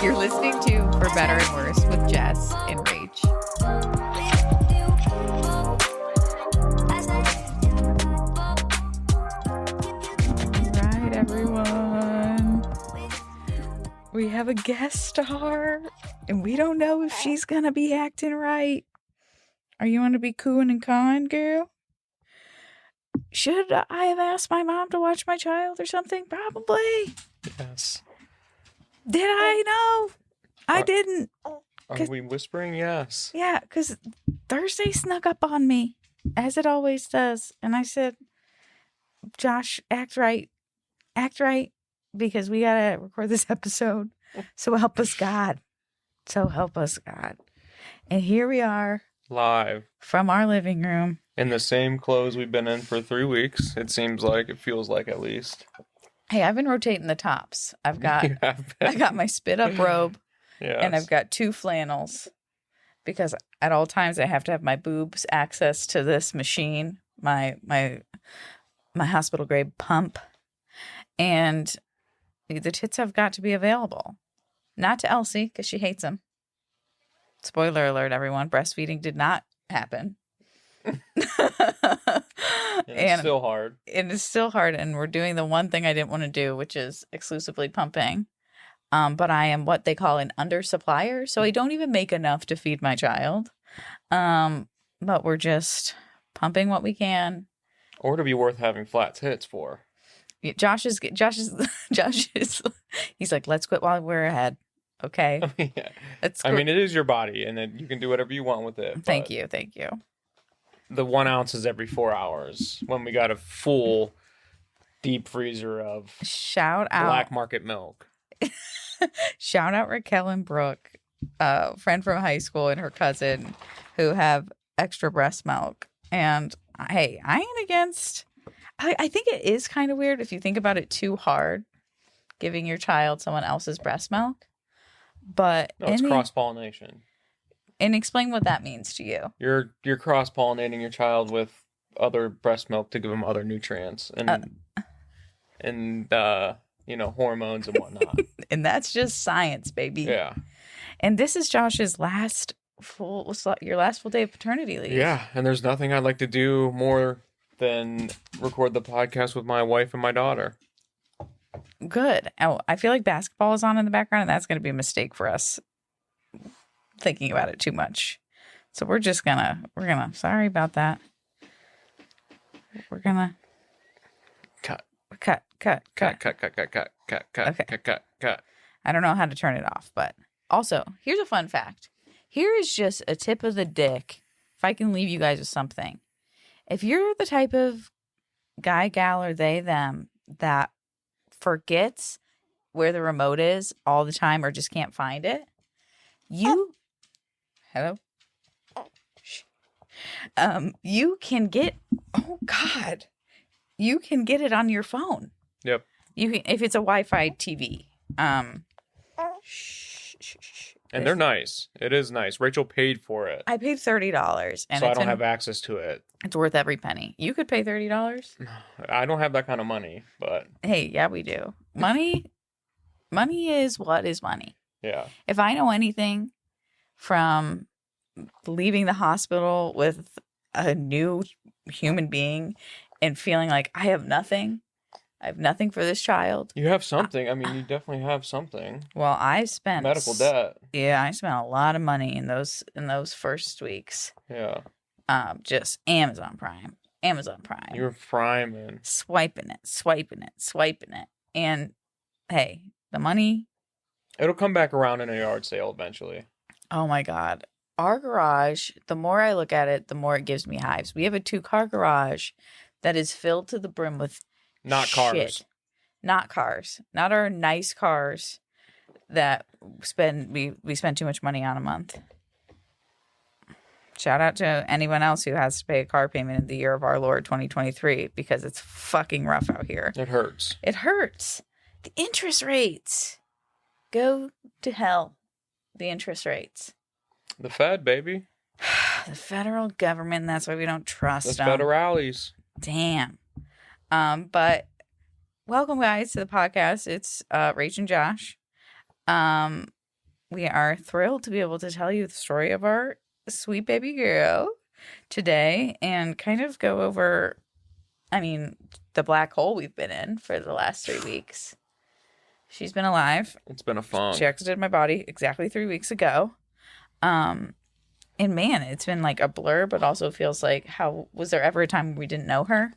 You're listening to For Better and Worse with Jess and Rach. All right, everyone. We have a guest star, and we don't know if she's going to be acting right. Are you going to be cooing and cawing, girl? Should I have asked my mom to watch my child or something? Probably. Yes. Did I? No, I didn't. Are we whispering yes? Yeah, because Thursday snuck up on me, as it always does. And I said, Josh, act right, because we got to record this episode. So help us God. So help us God. And here we are. Live. From our living room. In the same clothes we've been in for 3 weeks, it seems like. It feels like, at least. Hey, I've been rotating the tops. I got my spit up robe. Yes. And I've got 2 flannels because at all times I have to have my boobs access to this machine, my hospital grade pump, and the tits have got to be available. Not to Elsie because she hates them. Spoiler alert, everyone! Breastfeeding did not happen. It's still hard. It is still hard, and we're doing the one thing I didn't want to do, which is exclusively pumping. But I am what they call an undersupplier, so I don't even make enough to feed my child. But we're just pumping what we can. Or to be worth having flat tits for. Josh is he's like, let's quit while we're ahead. Okay. Yeah. I mean, it is your body, and then you can do whatever you want with it. Thank you. The 1 ounce is every 4 hours when we got a full deep freezer of shout out black market milk. Shout out Raquel and Brooke, a friend from high school and her cousin who have extra breast milk. And hey, I ain't against. I think it is kind of weird if you think about it too hard, giving your child someone else's breast milk. But no, it's cross-pollination. And explain what that means to you. You're cross-pollinating your child with other breast milk to give them other nutrients and hormones and whatnot. And that's just science, baby. Yeah. And this is Josh's last full day of paternity leave. Yeah, and there's nothing I'd like to do more than record the podcast with my wife and my daughter. Good. Oh, I feel like basketball is on in the background, and that's going to be a mistake for us thinking about it too much. So we're gonna sorry about that. We're gonna cut. I don't know how to turn it off, but also, here's a fun fact. Here is just a tip of the dick, if I can leave you guys with something. If you're the type of guy, gal, or they, them that forgets where the remote is all the time or just can't find it, hello? You can get, you can get it on your phone. Yep. You can, if it's a Wi-Fi TV. And they're nice. It is nice. Rachel paid for it. I paid $30. And so I don't have access to it. It's worth every penny. You could pay $30. I don't have that kind of money, but. Hey, yeah, we do. Money is what is money. Yeah. If I know anything from leaving the hospital with a new human being and feeling like I have nothing for this child. You have something. I mean, you definitely have something. Well, I spent medical debt. Yeah, I spent a lot of money in those first weeks. Yeah. Just Amazon Prime. You were priming. Swiping it. And hey, the money. It'll come back around in a yard sale eventually. Oh my God. Our garage, the more I look at it, the more it gives me hives. We have a 2-car garage that is filled to the brim with not shit. Cars. Not cars. Not our nice cars that we spend too much money on a month. Shout out to anyone else who has to pay a car payment in the year of our Lord 2023 because it's fucking rough out here. It hurts. The interest rates. Go to hell. The interest rates. The Fed, baby. The federal government, and that's why we don't trust them. The federales. Damn. But welcome, guys, to the podcast. It's Rach and Josh. we are thrilled to be able to tell you the story of our sweet baby girl today and kind of go over, the black hole we've been in for the last 3 weeks. She's been alive. It's been a fun. She exited my body exactly 3 weeks ago. And man, it's been like a blur, but also feels like, how was there ever a time we didn't know her?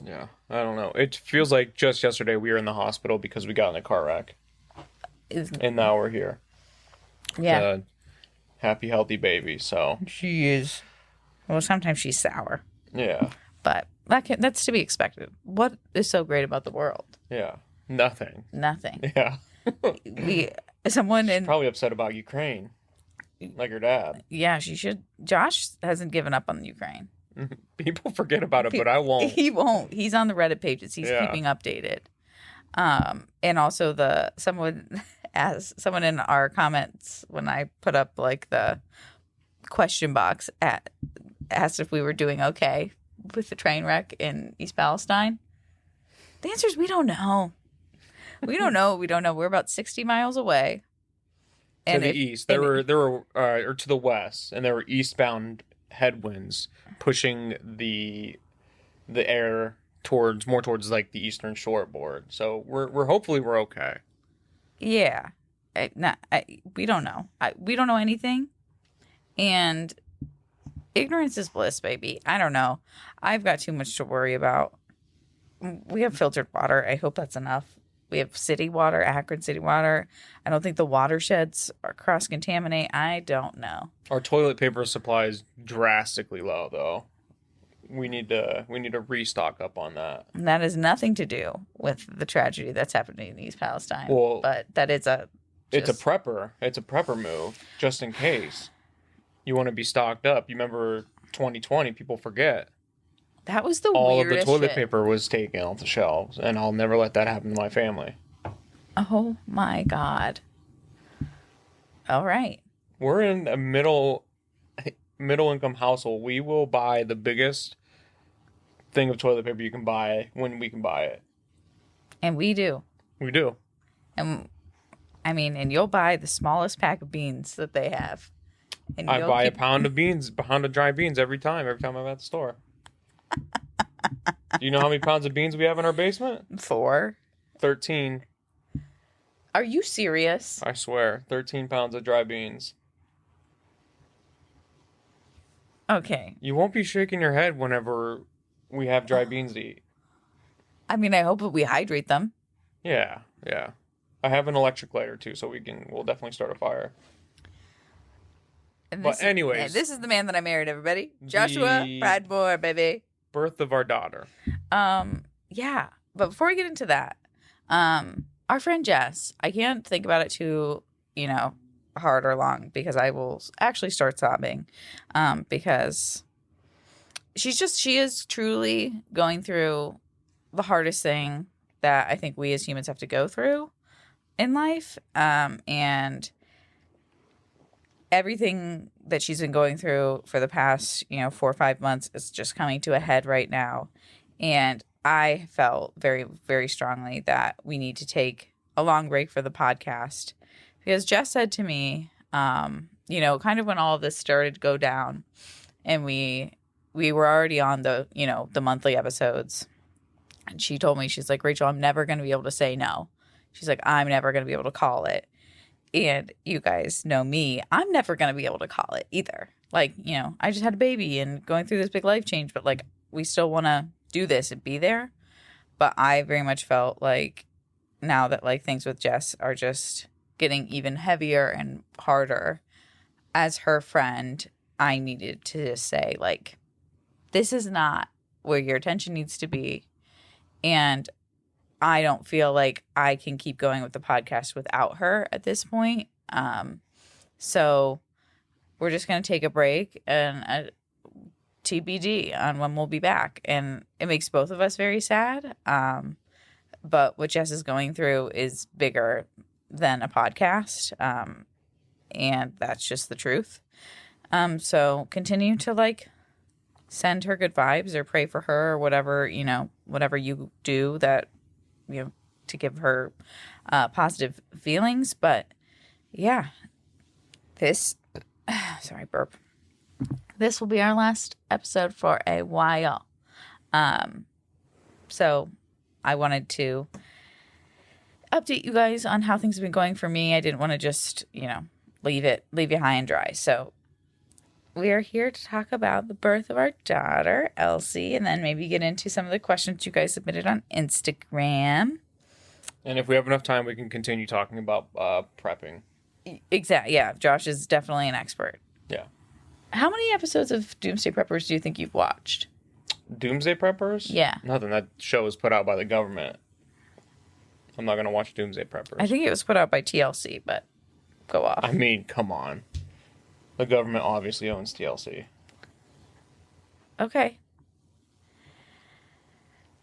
Yeah, I don't know. It feels like just yesterday we were in the hospital because we got in a car wreck. And now we're here. Yeah. Happy, healthy baby, so. She is. Well, sometimes she's sour. Yeah. But that's to be expected. What is so great about the world? Yeah. Nothing. Yeah. She's probably upset about Ukraine. Like her dad. Yeah, she should. Josh hasn't given up on Ukraine. People forget about it, but I won't. He won't. He's on the Reddit pages. He's keeping updated. And also someone in our comments when I put up like the question box asked if we were doing okay with the train wreck in East Palestine. The answer is we don't know. We don't know. We're about 60 miles away. To the east, there were or to the west, and there were eastbound headwinds pushing the air more towards like the eastern shortboard. So hopefully we're okay. Yeah, we don't know. We don't know anything, and ignorance is bliss, baby. I don't know. I've got too much to worry about. We have filtered water. I hope that's enough. We have city water, Akron city water. I don't think the watersheds are cross-contaminate. I don't know. Our toilet paper supply is drastically low, though. We need to restock up on that. And that has nothing to do with the tragedy that's happening in East Palestine. Well, but that is it's a prepper. It's a prepper move, just in case you want to be stocked up. You remember 2020? People forget. That was the all weirdest of the toilet shit. paper was taken off the shelves, and I'll never let that happen to my family. Oh my God. All right. We're in a middle income household. We will buy the biggest thing of toilet paper you can buy when we can buy it. And we do. We do. And you'll buy the smallest pack of beans that they have. And I buy a pound of dry beans every time I'm at the store. Do you know how many pounds of beans we have in our basement? 4. 13. Are you serious? I swear. 13 pounds of dry beans. Okay. You won't be shaking your head whenever we have dry beans to eat. I hope that we hydrate them. Yeah. I have an electric lighter too, so we'll definitely start a fire. But anyways. This is the man that I married, everybody. Joshua Pridemore, baby. Birth of our daughter. Yeah. But before we get into that, our friend Jess, I can't think about it too, hard or long because I will actually start sobbing. Because she is truly going through the hardest thing that I think we as humans have to go through in life. And everything that she's been going through for the past, 4 or 5 months is just coming to a head right now. And I felt very, very strongly that we need to take a long break for the podcast because Jess said to me, kind of when all of this started to go down and we were already on the, the monthly episodes. And she told me, she's like, Rachel, I'm never going to be able to say no. She's like, I'm never going to be able to call it. And you guys know me, I'm never going to be able to call it either. Like, I just had a baby and going through this big life change, but like, we still want to do this and be there. But I very much felt like now that like things with Jess are just getting even heavier and harder, as her friend, I needed to just say like, this is not where your attention needs to be. And I don't feel like I can keep going with the podcast without her at this point. So we're just going to take a break and TBD on when we'll be back. And it makes both of us very sad. But what Jess is going through is bigger than a podcast. And that's just the truth. So continue to like send her good vibes or pray for her or whatever, whatever you do that, to give her positive feelings. But yeah, Sorry, burp. This will be our last episode for a while. So I wanted to update you guys on how things have been going for me. I didn't want to just, leave you high and dry. So we are here to talk about the birth of our daughter, Elsie, and then maybe get into some of the questions you guys submitted on Instagram. And if we have enough time, we can continue talking about prepping. Exactly. Yeah, Josh is definitely an expert. Yeah. How many episodes of Doomsday Preppers do you think you've watched? Doomsday Preppers? Yeah. Nothing. That show was put out by the government. I'm not going to watch Doomsday Preppers. I think it was put out by TLC, but go off. I mean, come on. The government obviously owns TLC. Okay.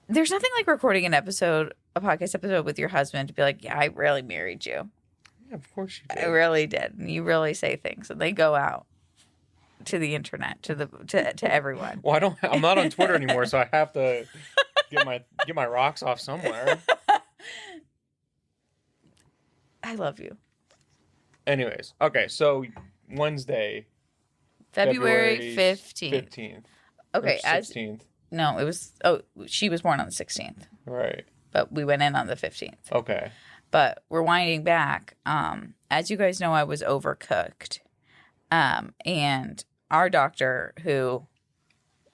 There's nothing like recording a podcast episode with your husband to be like, yeah, I really married you. Yeah, of course you did. I really did. And you really say things, and they go out to the internet, to everyone. Well, I'm not on Twitter anymore, so I have to get my rocks off somewhere. I love you. Anyways, okay, so Wednesday, February 15th. Okay, 16th. She was born on the 16th. Right. But we went in on the 15th. Okay. But we're winding back. As you guys know, I was overcooked. And our doctor, who,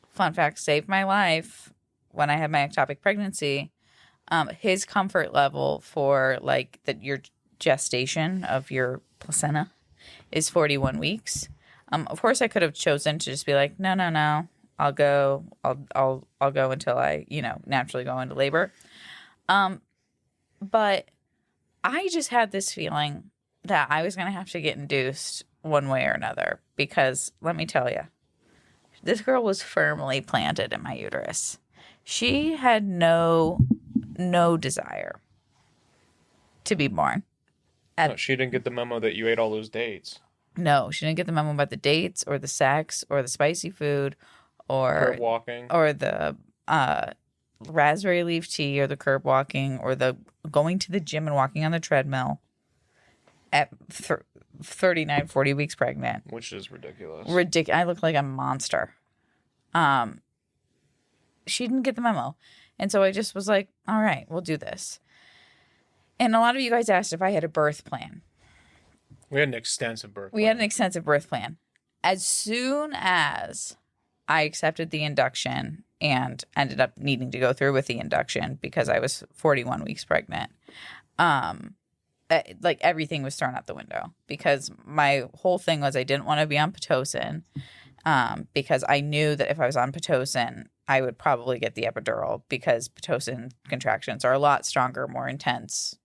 fun fact, saved my life when I had my ectopic pregnancy, his comfort level for your gestation of your placenta is 41 weeks. Of course, I could have chosen to just be like, no, I'll go until I, naturally go into labor. But I just had this feeling that I was going to have to get induced one way or another, because let me tell you, this girl was firmly planted in my uterus. She had no desire to be born. No, she didn't get the memo that you ate all those dates. No, she didn't get the memo about the dates or the sex or the spicy food or curb walking or the raspberry leaf tea or the curb walking or the going to the gym and walking on the treadmill at 39, 40 weeks pregnant. Which is ridiculous. I look like a monster. She didn't get the memo. And so I just was like, all right, we'll do this. And a lot of you guys asked if I had a birth plan. We had an extensive birth plan. We had an extensive birth plan. As soon as I accepted the induction and ended up needing to go through with the induction because I was 41 weeks pregnant, everything was thrown out the window, because my whole thing was I didn't want to be on Pitocin, because I knew that if I was on Pitocin, I would probably get the epidural, because Pitocin contractions are a lot stronger, more intense.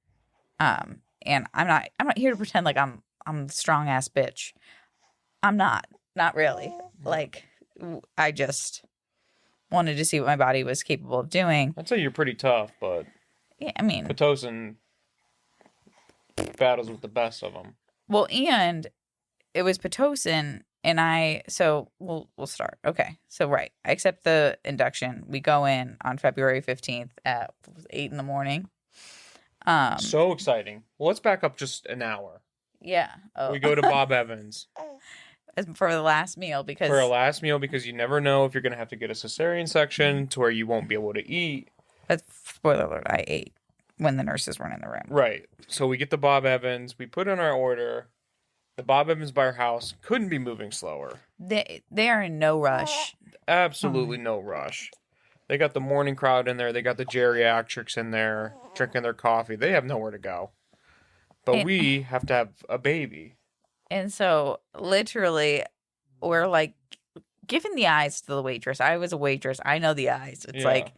And I'm not here to pretend like I'm a strong ass bitch. I'm not really. I just wanted to see what my body was capable of doing. I'd say you're pretty tough, but yeah, I mean, Pitocin battles with the best of them. Well, and it was Pitocin, and we'll start. Okay, so right, I accept the induction. We go in on February 15th at 8 a.m. So exciting. Well, let's back up just an hour. Yeah. Oh. We go to Bob Evans. For the last meal, because you never know if you're going to have to get a cesarean section to where you won't be able to eat. Spoiler alert, I ate when the nurses weren't in the room. Right. So we get the Bob Evans. We put in our order. The Bob Evans by our house couldn't be moving slower. They are in no rush. Absolutely no rush. They got the morning crowd in there. They got the geriatrics in there drinking their coffee. They have nowhere to go. But we have to have a baby. And so literally we're like giving the eyes to the waitress. I was a waitress. I know the eyes. It's like,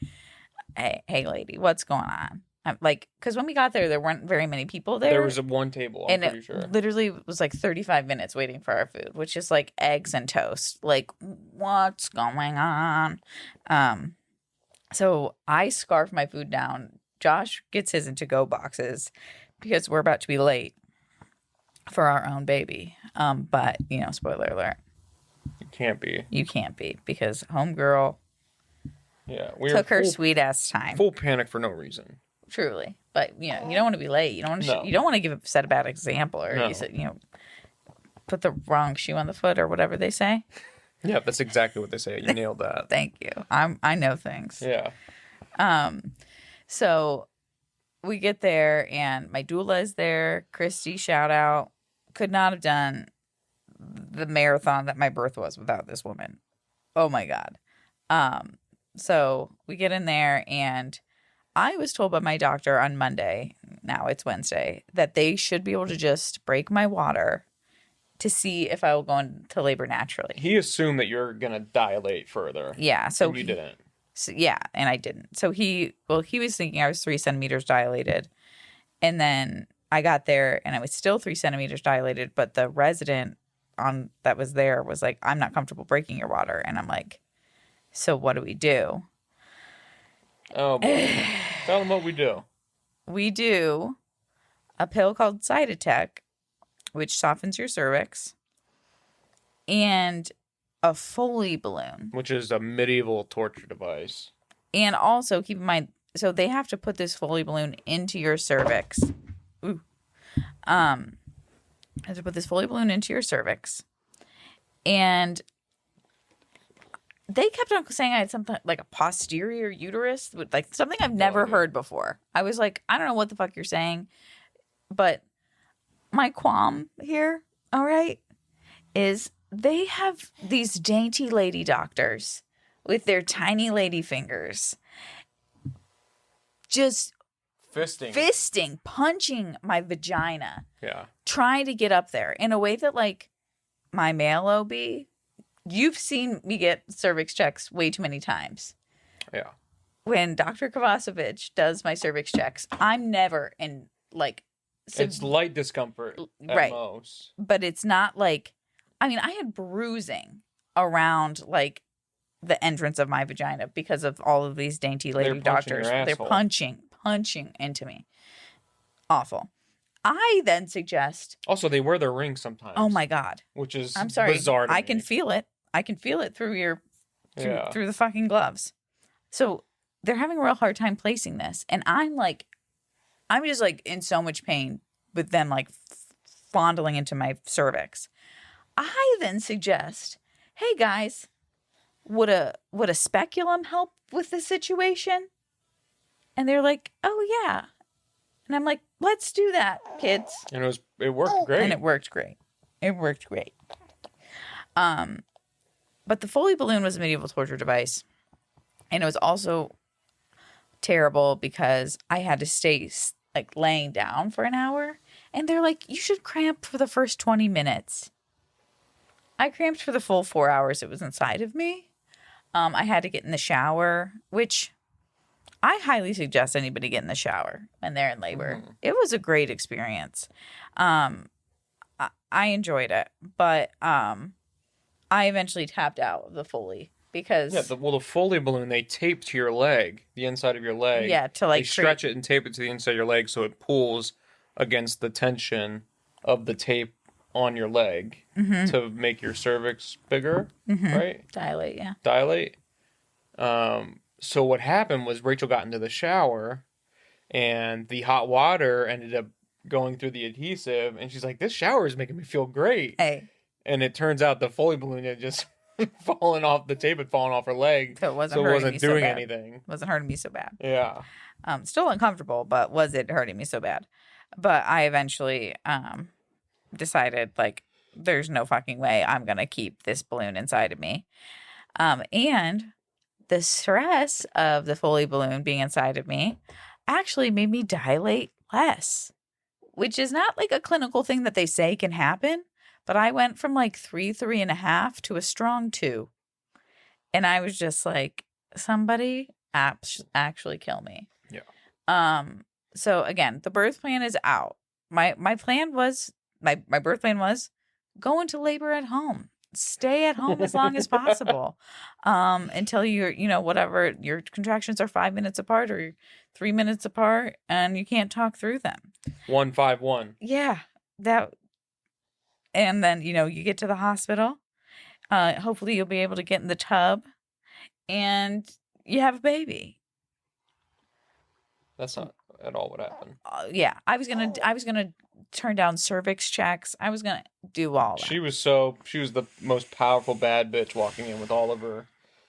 hey, lady, what's going on? I'm like, because when we got there, there weren't very many people there. There was one table, I'm pretty sure. It literally was like 35 minutes waiting for our food, which is like eggs and toast. Like, what's going on? So I scarf my food down. Josh gets his in to-go boxes because we're about to be late for our own baby. But, spoiler alert. You can't be because homegirl took her sweet ass time. Full panic for no reason. Truly. But, you don't want to be late. You don't want to give a set a bad example, or put the wrong shoe on the foot or whatever they say. Yeah, that's exactly what they say. You nailed that. Thank you. I know things. Yeah. So we get there and my doula is there. Christy, shout out. Could not have done the marathon that my birth was without this woman. Oh my God. So we get in there and I was told by my doctor on Monday, now it's Wednesday, that they should be able to just break my water to see if I will go into labor naturally. He assumed that you're going to dilate further. Yeah. So you didn't. So, yeah, and I didn't. So he was thinking I was 3 centimeters dilated. And then I got there and I was still 3 centimeters dilated. But the resident that was there was like, I'm not comfortable breaking your water. And I'm like, so what do we do? Oh, boy. Tell them what we do. We do a pill called Cytotec, which softens your cervix, and a Foley balloon. Which is a medieval torture device. And also, keep in mind, so they have to put this Foley balloon into your cervix. Ooh. Have to put this Foley balloon into your cervix. And they kept on saying I had something like a posterior uterus, like something I've never heard before. I was like, I don't know what the fuck you're saying. But my qualm here, all right, is they have these dainty lady doctors with their tiny lady fingers just fisting, punching my vagina. Yeah. Trying to get up there in a way that, like, my male OB, you've seen me get cervix checks way too many times. Yeah. When Dr. Kovacevic does my cervix checks, I'm never in, like... it's light discomfort at most. But it's not like... I mean, I had bruising around, like, the entrance of my vagina because of all of these dainty lady doctors. They're punching into me. Awful. I then suggest... Also, they wear their rings sometimes. Oh, my God. Which is I'm sorry. Bizarre to I me. can feel it. I can feel it through through the fucking gloves. So they're having a real hard time placing this. And I'm just, like, in so much pain with them, like, fondling into my cervix. I then suggest, hey guys, would a speculum help with the situation? And they're like, oh yeah. And I'm like, let's do that, kids. And it worked great. And it worked great. It worked great. But the Foley balloon was a medieval torture device. And it was also terrible because I had to stay like laying down for an hour. And they're like, you should cramp for the first 20 minutes. I cramped for the full 4 hours it was inside of me. I had to get in the shower, which I highly suggest anybody get in the shower when they're in labor. Mm-hmm. It was a great experience. I enjoyed it, but I eventually tapped out of the Foley because... Yeah, the Foley balloon, they tape to your leg, the inside of your leg. Yeah, to like... They stretch it and tape it to the inside of your leg so it pulls against the tension of the tape on your leg to make your cervix bigger, right? Dilate, yeah. Dilate. So what happened was Rachel got into the shower and the hot water ended up going through the adhesive and she's like, this shower is making me feel great. Hey. And it turns out the Foley balloon had just fallen off, the tape had fallen off her leg. So it wasn't doing anything. It wasn't hurting me so bad. Yeah. Still uncomfortable, but was it hurting me so bad? But I eventually decided, like, there's no fucking way I'm going to keep this balloon inside of me. And the stress of the Foley balloon being inside of me actually made me dilate less, which is not like a clinical thing that they say can happen. But I went from like 3.5 to a strong 2. And I was just like, somebody actually kill me. Yeah. So again, the birth plan is out. My plan was, my birth plan was go into labor at home. Stay at home as long as possible. Until you're, whatever, your contractions are 5 minutes apart or 3 minutes apart and you can't talk through them. 151. Yeah. And then, you get to the hospital. Hopefully you'll be able to get in the tub and you have a baby. That's not at all what happened. Yeah. I was going to turn down cervix checks. I was going to do all that. She was the most powerful bad bitch walking in with all of her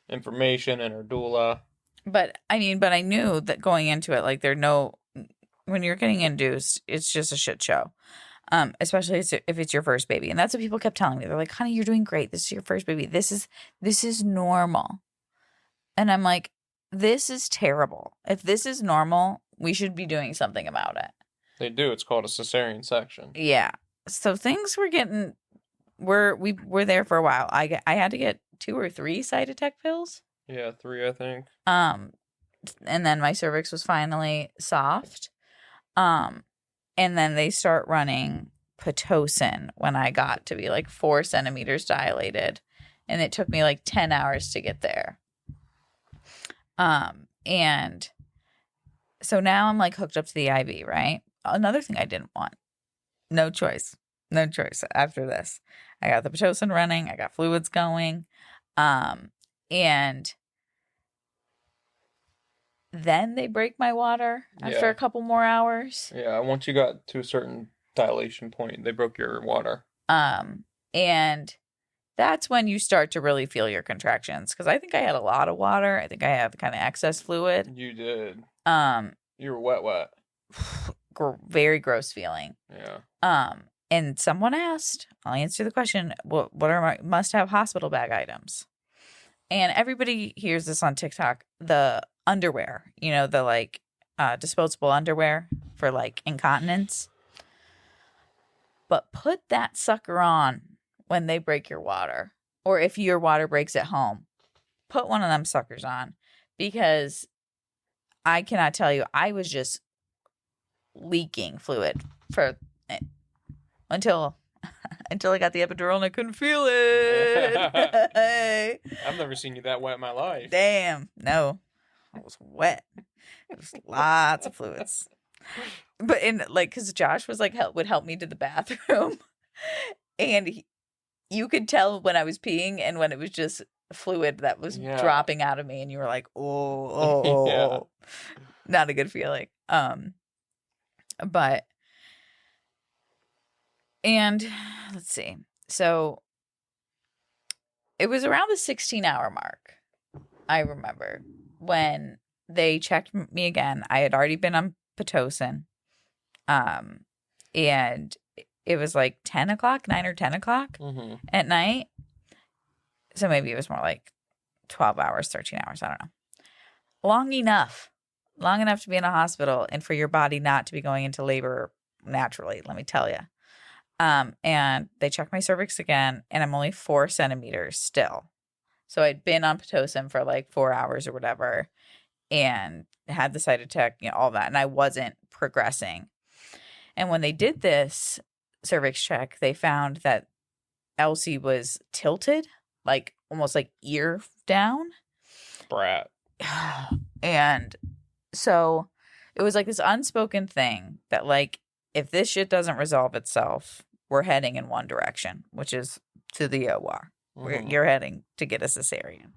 information and her doula. But I knew that going into it, like when you're getting induced, it's just a shit show. Especially if it's your first baby. And that's what people kept telling me. They're like, honey, you're doing great. This is your first baby. This is normal. And I'm like, this is terrible. If this is normal, we should be doing something about it. They do. It's called a cesarean section. Yeah. So things we were there for a while. I had to get 2 or 3 Cytotec pills. Yeah, 3, I think. And then my cervix was finally soft. And then they start running Pitocin when I got to be like 4 centimeters dilated. And it took me like 10 hours to get there. And so now I'm like hooked up to the IV, right? Another thing I didn't want. No choice after this. I got the Pitocin running. I got fluids going. And then they break my water after a couple more hours. Yeah, once you got to a certain dilation point, they broke your water. And that's when you start to really feel your contractions. Because I think I had a lot of water. I think I had kind of excess fluid. You did. You were wet. Very gross feeling. Yeah. And someone asked, I'll answer the question, what are my must-have hospital bag items? And everybody hears this on TikTok, the underwear, the like disposable underwear for like incontinence. But put that sucker on when they break your water, or if your water breaks at home, put one of them suckers on, because I cannot tell you, I was just leaking fluid until I got the epidural and I couldn't feel it. I've never seen you that wet in my life. Damn, no, I was wet. It was lots of fluids. But because Josh was like would help me to the bathroom, and you could tell when I was peeing and when it was just fluid that was dropping out of me, and you were like, oh, not a good feeling. But and let's see. So it was around the 16-hour mark, I remember, when they checked me again. I had already been on Pitocin. And it was like 10 o'clock, 9 or 10 o'clock at night. So maybe it was more like 12 hours, 13 hours. I don't know. Long enough to be in a hospital and for your body not to be going into labor naturally, let me tell you. And they checked my cervix again, and I'm only 4 centimeters still. So I'd been on Pitocin for like 4 hours or whatever, and had the Cytotec, all that, and I wasn't progressing. And when they did this cervix check, they found that Elsie was tilted, like almost like ear down. Brat. And so it was like this unspoken thing that, like, if this shit doesn't resolve itself, we're heading in one direction, which is to the OR. You're heading to get a cesarean.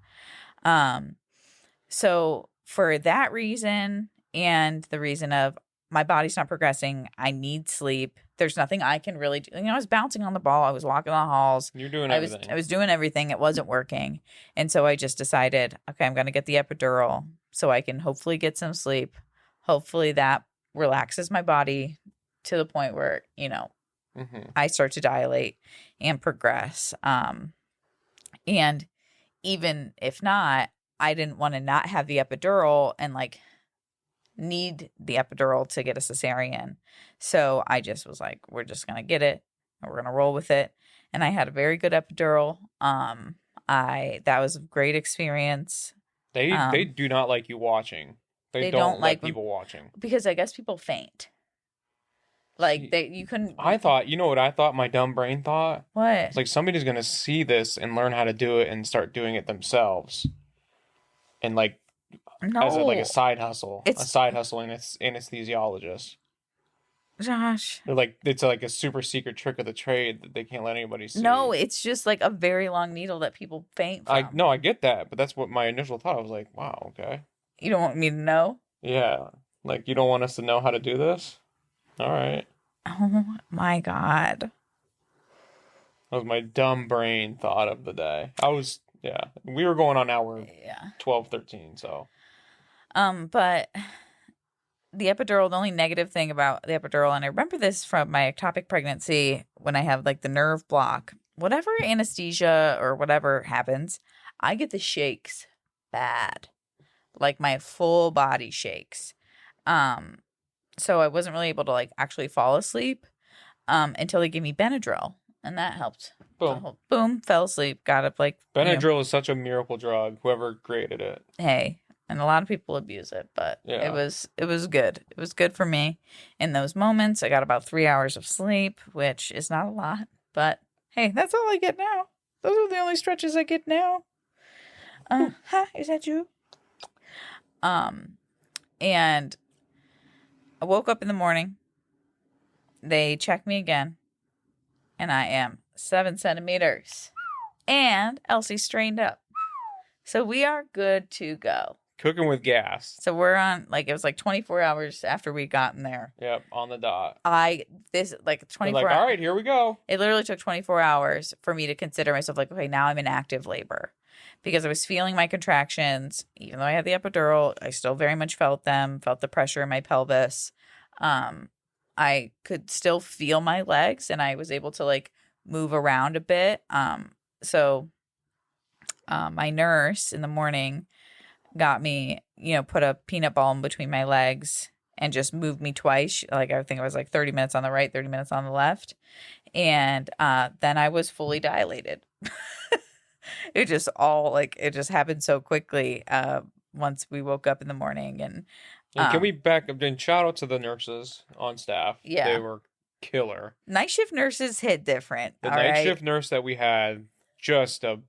So for that reason, and the reason of my body's not progressing, I need sleep. There's nothing I can really do. I was bouncing on the ball. I was walking the halls. You're doing everything. I was doing everything. It wasn't working. And so I just decided, okay, I'm going to get the epidural so I can hopefully get some sleep. Hopefully that relaxes my body to the point where, I start to dilate and progress. And even if not, I didn't want to not have the epidural and like need the epidural to get a cesarean. So I just was like, we're just going to get it and we're going to roll with it. And I had a very good epidural. That was a great experience. They do not like you watching. They don't like people watching. Because I guess people faint. Like you couldn't. I thought, you know what I thought? My dumb brain thought. What? It's like somebody's gonna see this and learn how to do it and start doing it themselves, and like as a side hustle, in anesthesiologist. Josh, They're like, it's like a super secret trick of the trade that they can't let anybody see. No, it's just like a very long needle that people faint from. I get that, but that's what my initial thought. I was like, wow, okay. You don't want me to know? Yeah, like you don't want us to know how to do this? All right. Oh my God. That was my dumb brain thought of the day. We were going on hour 12, 13, so. But the epidural, the only negative thing about the epidural, and I remember this from my ectopic pregnancy when I have like the nerve block, whatever anesthesia or whatever happens, I get the shakes bad. Like my full body shakes. So I wasn't really able to like actually fall asleep until they gave me Benadryl, and that helped. Boom. Boom, fell asleep, got up like Benadryl is such a miracle drug, whoever created it. Hey, and a lot of people abuse it, but it was good. It was good for me in those moments. I got about 3 hours of sleep, which is not a lot, but hey, that's all I get now. Those are the only stretches I get now. Is that you? And I woke up in the morning. They checked me again, and I am 7 centimeters. And Elsie strained up. So we are good to go. Cooking with gas. So we're on, like, it was like 24 hours after we got in there. Yep, on the dot. 24 hours. All right, here we go. It literally took 24 hours for me to consider myself like, okay, now I'm in active labor. Because I was feeling my contractions. Even though I had the epidural, I still very much felt them, felt the pressure in my pelvis. I could still feel my legs, and I was able to, like, move around a bit. So my nurse in the morning got me, put a peanut ball in between my legs and just moved me twice. Like, I think it was like 30 minutes on the right, 30 minutes on the left. And then I was fully dilated. It just happened so quickly once we woke up in the morning. And can we back up and shout out to the nurses on staff? Yeah. They were killer. Night shift nurses hit different. The night shift nurse that we had, just a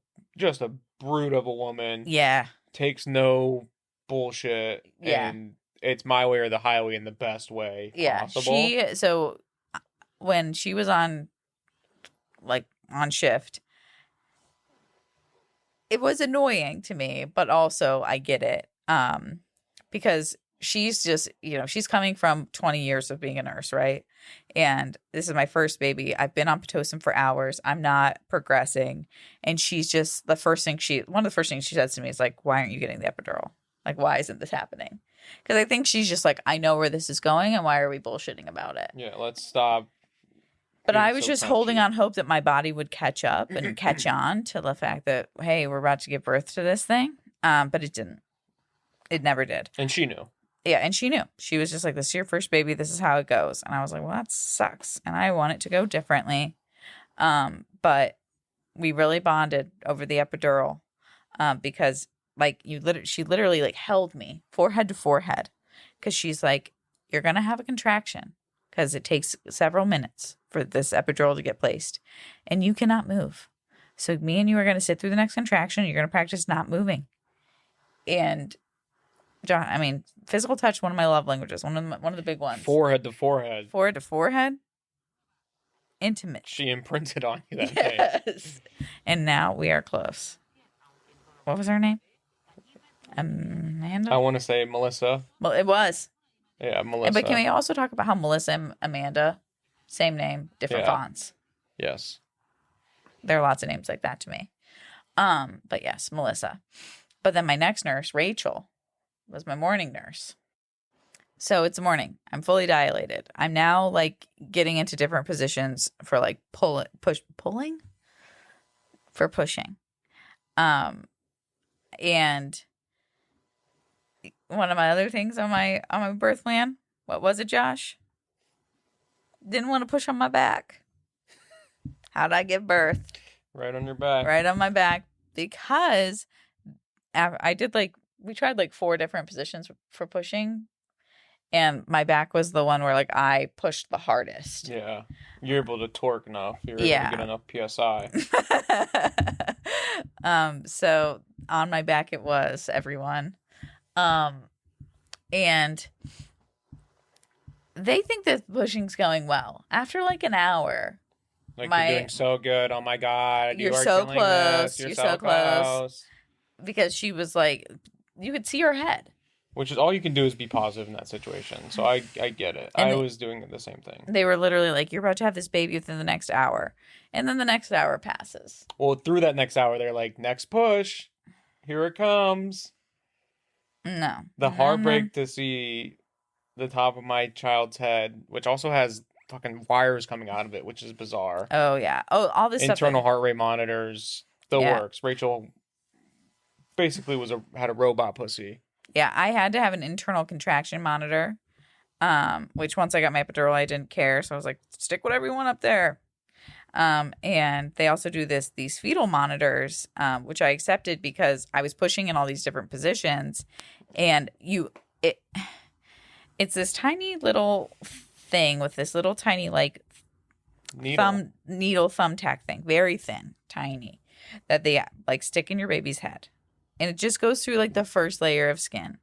brute of a woman. Yeah. Takes no bullshit. Yeah. And it's my way or the highway in the best way possible. So when she was on shift, it was annoying to me, but also I get it. Because she's just, she's coming from 20 years of being a nurse, right? And this is my first baby. I've been on Pitocin for hours. I'm not progressing. And she's just, one of the first things she says to me is like, why aren't you getting the epidural? Like, why isn't this happening? Because I think she's just like, I know where this is going, and why are we bullshitting about it? Yeah, let's stop. But I was just holding on hope that my body would catch up and catch on to the fact that, hey, we're about to give birth to this thing. But it didn't. It never did. And she knew. Yeah, and she knew. She was just like, this is your first baby. This is how it goes. And I was like, well, that sucks. And I want it to go differently. But we really bonded over the epidural because, like, she literally, like, held me forehead to forehead because she's like, you're going to have a contraction because it takes several minutes for this epidural to get placed. And you cannot move. So me and you are going to sit through the next contraction. You're going to practice not moving. And John, I mean, physical touch, one of my love languages, one of the big ones. Forehead to forehead. Forehead to forehead. Intimate. She imprinted on you that day. Yes. And now we are close. What was her name? Amanda? I want to say Melissa. Well, it was. Yeah, Melissa. But can we also talk about how Melissa and Amanda, same name, different fonts? Yes. There are lots of names like that to me. But yes, Melissa. But then my next nurse, Rachel, was my morning nurse. So it's morning. I'm fully dilated. I'm now like getting into different positions for like pulling for pushing. And one of my other things on my birth plan, what was it, Josh? Didn't want to push on my back. How'd I give birth? Right on your back. Right on my back, because we tried like 4 different positions for pushing, and my back was the one where like I pushed the hardest. Yeah. You're able to torque enough. You're able to get enough PSI. So on my back it was, everyone. And they think that pushing's going well. After like an hour. Like, you're doing so good. Oh my God. You're so close. You're so close. Because she was like, you could see her head. Which is all you can do is be positive in that situation. So I get it. I was doing the same thing. They were literally like, you're about to have this baby within the next hour. And then the next hour passes. Well, through that next hour, they're like, next push. Here it comes. No. The heartbreak to see the top of my child's head, which also has fucking wires coming out of it, which is bizarre. Oh, yeah. Oh, all this stuff. Internal heart rate monitors. The works. Rachel basically had a robot pussy. Yeah, I had to have an internal contraction monitor, which once I got my epidural, I didn't care. So I was like, stick whatever you want up there. And they also do these fetal monitors, which I accepted because I was pushing in all these different positions. And it's this tiny little thing with this little tiny like thumbtack thing, very thin, tiny, that they like stick in your baby's head. And it just goes through like the first layer of skin.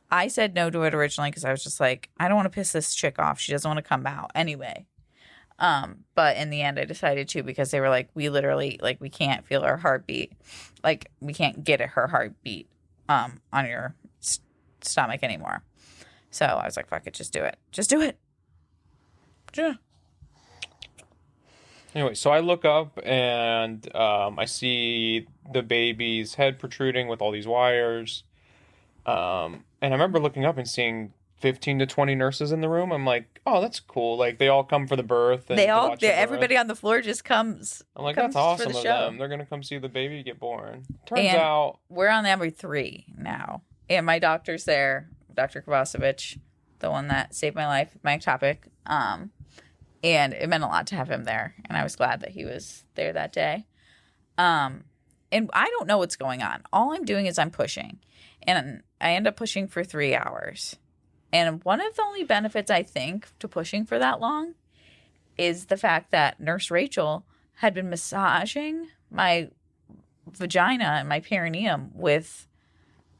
I said no to it originally because I was just like, I don't want to piss this chick off. She doesn't want to come out anyway. But in the end, I decided to because they were like, we literally, like, we can't feel her heartbeat. Like, we can't get her heartbeat on your stomach anymore. So I was like, fuck it, just do it. Just do it. Yeah. Anyway, so I look up and I see the baby's head protruding with all these wires. And I remember looking up and seeing 15 to 20 nurses in the room. I'm like, oh, that's cool. Like, they all come for the birth. And everybody on the floor just comes. I'm like, that's awesome of them. They're going to come see the baby get born. Turns out. We're on number 3 now. And my doctor's there, Dr. Kovacevic, the one that saved my life, my ectopic. And it meant a lot to have him there. And I was glad that he was there that day. And I don't know what's going on. All I'm doing is I'm pushing. And I end up pushing for 3 hours. And one of the only benefits, I think, to pushing for that long is the fact that Nurse Rachel had been massaging my vagina and my perineum with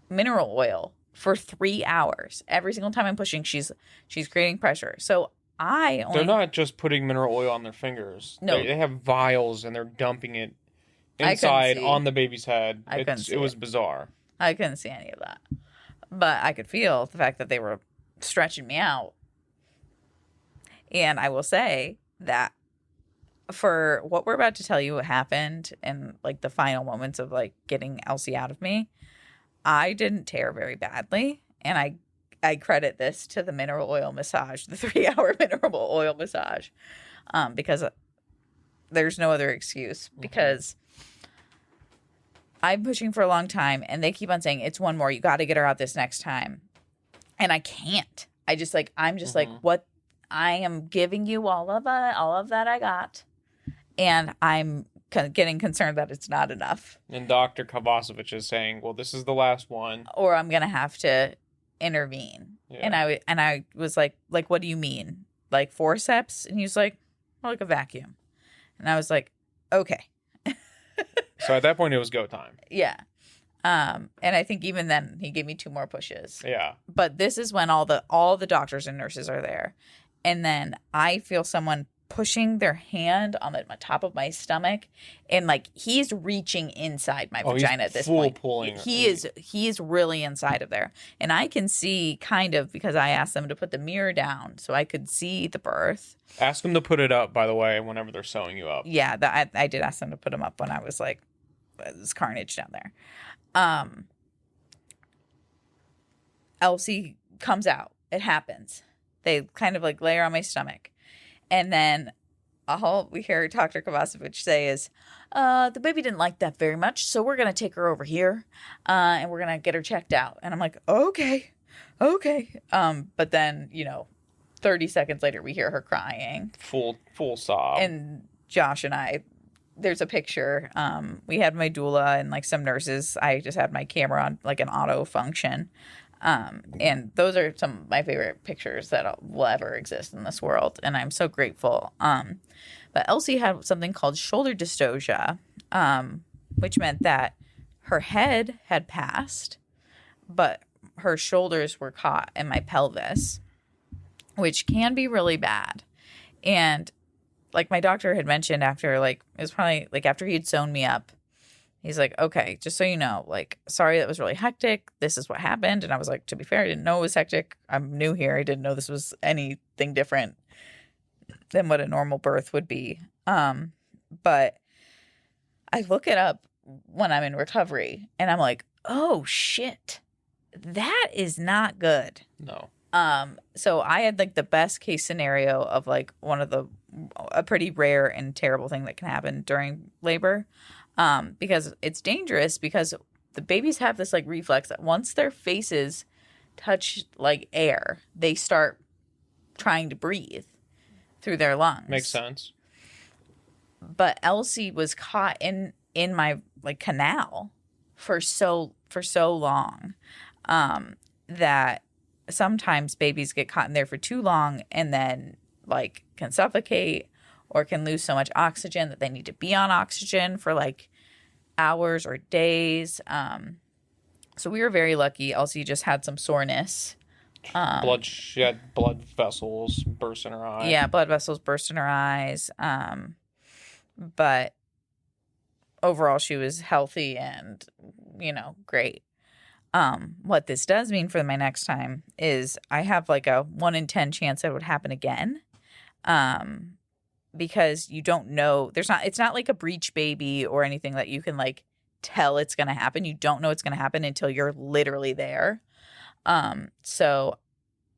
mineral oil for 3 hours. Every single time I'm pushing, she's creating pressure. So they're not just putting mineral oil on their fingers. No. They have vials and they're dumping it inside on the baby's head. It was bizarre. I couldn't see any of that. But I could feel the fact that they were stretching me out. And I will say that for what we're about to tell you what happened in like the final moments of like getting Elsie out of me, I didn't tear very badly. And I credit this to the mineral oil massage, the 3-hour mineral oil massage, because there's no other excuse. Because I'm pushing for a long time, and they keep on saying, it's one more. You got to get her out this next time. And I can't. I'm just like, what? I am giving you all of that I got. And I'm getting concerned that it's not enough. And Dr. Kovacevic is saying, well, this is the last one. Or I'm going to have to intervene. Yeah. And I was like, what do you mean? Like forceps? And he was like, well, like a vacuum. And I was like, okay. So at that point it was go time. Yeah. And I think even then he gave me 2 more pushes. Yeah. But this is when all the doctors and nurses are there. And then I feel someone pushing their hand on the top of my stomach, and like he's reaching inside my vagina at this point. Pulling. He is really inside of there. And I can see kind of, because I asked them to put the mirror down so I could see the birth. Ask them to put it up, by the way, whenever they're sewing you up. Yeah, I did ask them to put them up when I was like, there's carnage down there. Elsie comes out. It happens. They kind of like lay her on my stomach. And then all we hear Dr. Kovacevic say is, the baby didn't like that very much, so we're going to take her over here, and we're going to get her checked out. And I'm like, okay. But then, 30 seconds later, we hear her crying. Full sob. And Josh and I, there's a picture. We had my doula and like some nurses. I just had my camera on like an auto function. And those are some of my favorite pictures that will ever exist in this world. And I'm so grateful. But Elsie had something called shoulder dystocia, which meant that her head had passed, but her shoulders were caught in my pelvis, which can be really bad. And like my doctor had mentioned after, like, it was probably like after he had sewn me up, He's like, okay, just so you know, like, sorry, that was really hectic. This is what happened. And I was like, to be fair, I didn't know it was hectic. I'm new here. I didn't know this was anything different than what a normal birth would be. But I look it up when I'm in recovery and I'm like, oh shit, that is not good. No. So I had like the best case scenario of like a pretty rare and terrible thing that can happen during labor. Because it's dangerous because the babies have this like reflex that once their faces touch like air, they start trying to breathe through their lungs. Makes sense. But Elsie was caught in my like canal for so long, that sometimes babies get caught in there for too long and then like can suffocate or can lose so much oxygen that they need to be on oxygen for like hours or days. So we were very lucky. Elsie just had some soreness. She had blood vessels burst in her eye. Yeah, blood vessels burst in her eyes. But overall she was healthy and, great. What this does mean for my next time is I have like a 1 in 10 chance that it would happen again. Because you don't know, it's not like a breech baby or anything that you can like tell it's going to happen. You don't know it's going to happen until you're literally there. So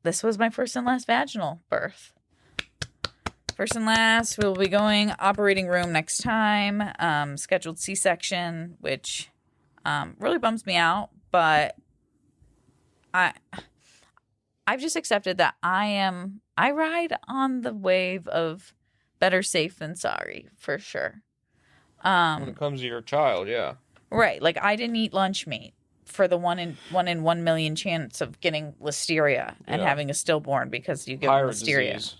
this was my first and last vaginal birth. First and last, we'll be going operating room next time. Scheduled C-section, which really bums me out, but I've just accepted that I ride on the wave of better safe than sorry, for sure. When it comes to your child, yeah. Right. Like, I didn't eat lunch meat for the 1 in 1 million chance of getting listeria and having a stillborn because you get listeria. Disease.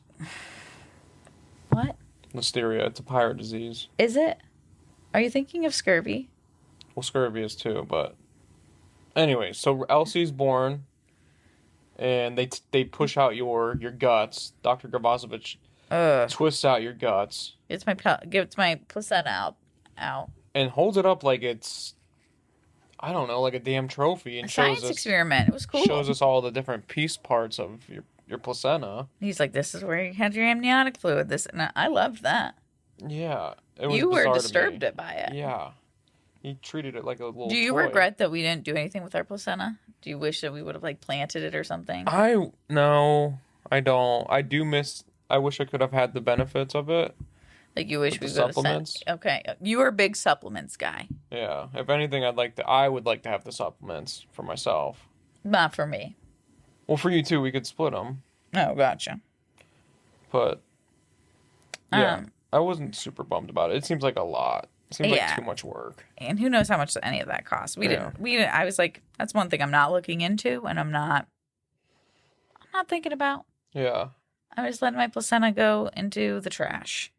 What? Listeria. It's a pirate disease. Is it? Are you thinking of scurvy? Well, scurvy is too, but anyway, so Elsie's born, and they push out your guts. Dr. Gavazovich twists out your guts. Gets my placenta out. And holds it up like it's, I don't know, like a damn trophy. And a science experiment. It was cool. Shows us all the different piece parts of your placenta. He's like, this is where you had your amniotic fluid. And I loved that. Yeah. It was you were disturbed by it. Yeah. He treated it like a little Do you toy. regret that we didn't do anything with our placenta? Do you wish that we would have like planted it or something? No, I don't. I wish I could have had the benefits of it. Like you wish we would have supplements. Okay, you are a big supplements guy. Yeah, if anything, I would like to have the supplements for myself. Not for me. Well, for you too, we could split them. Oh, gotcha. But yeah, I wasn't super bummed about it. It seems like a lot. It seems like too much work. And who knows how much any of that costs? We didn't. I was like, that's one thing I'm not looking into, and I'm not thinking about. Yeah. I was letting my placenta go into the trash.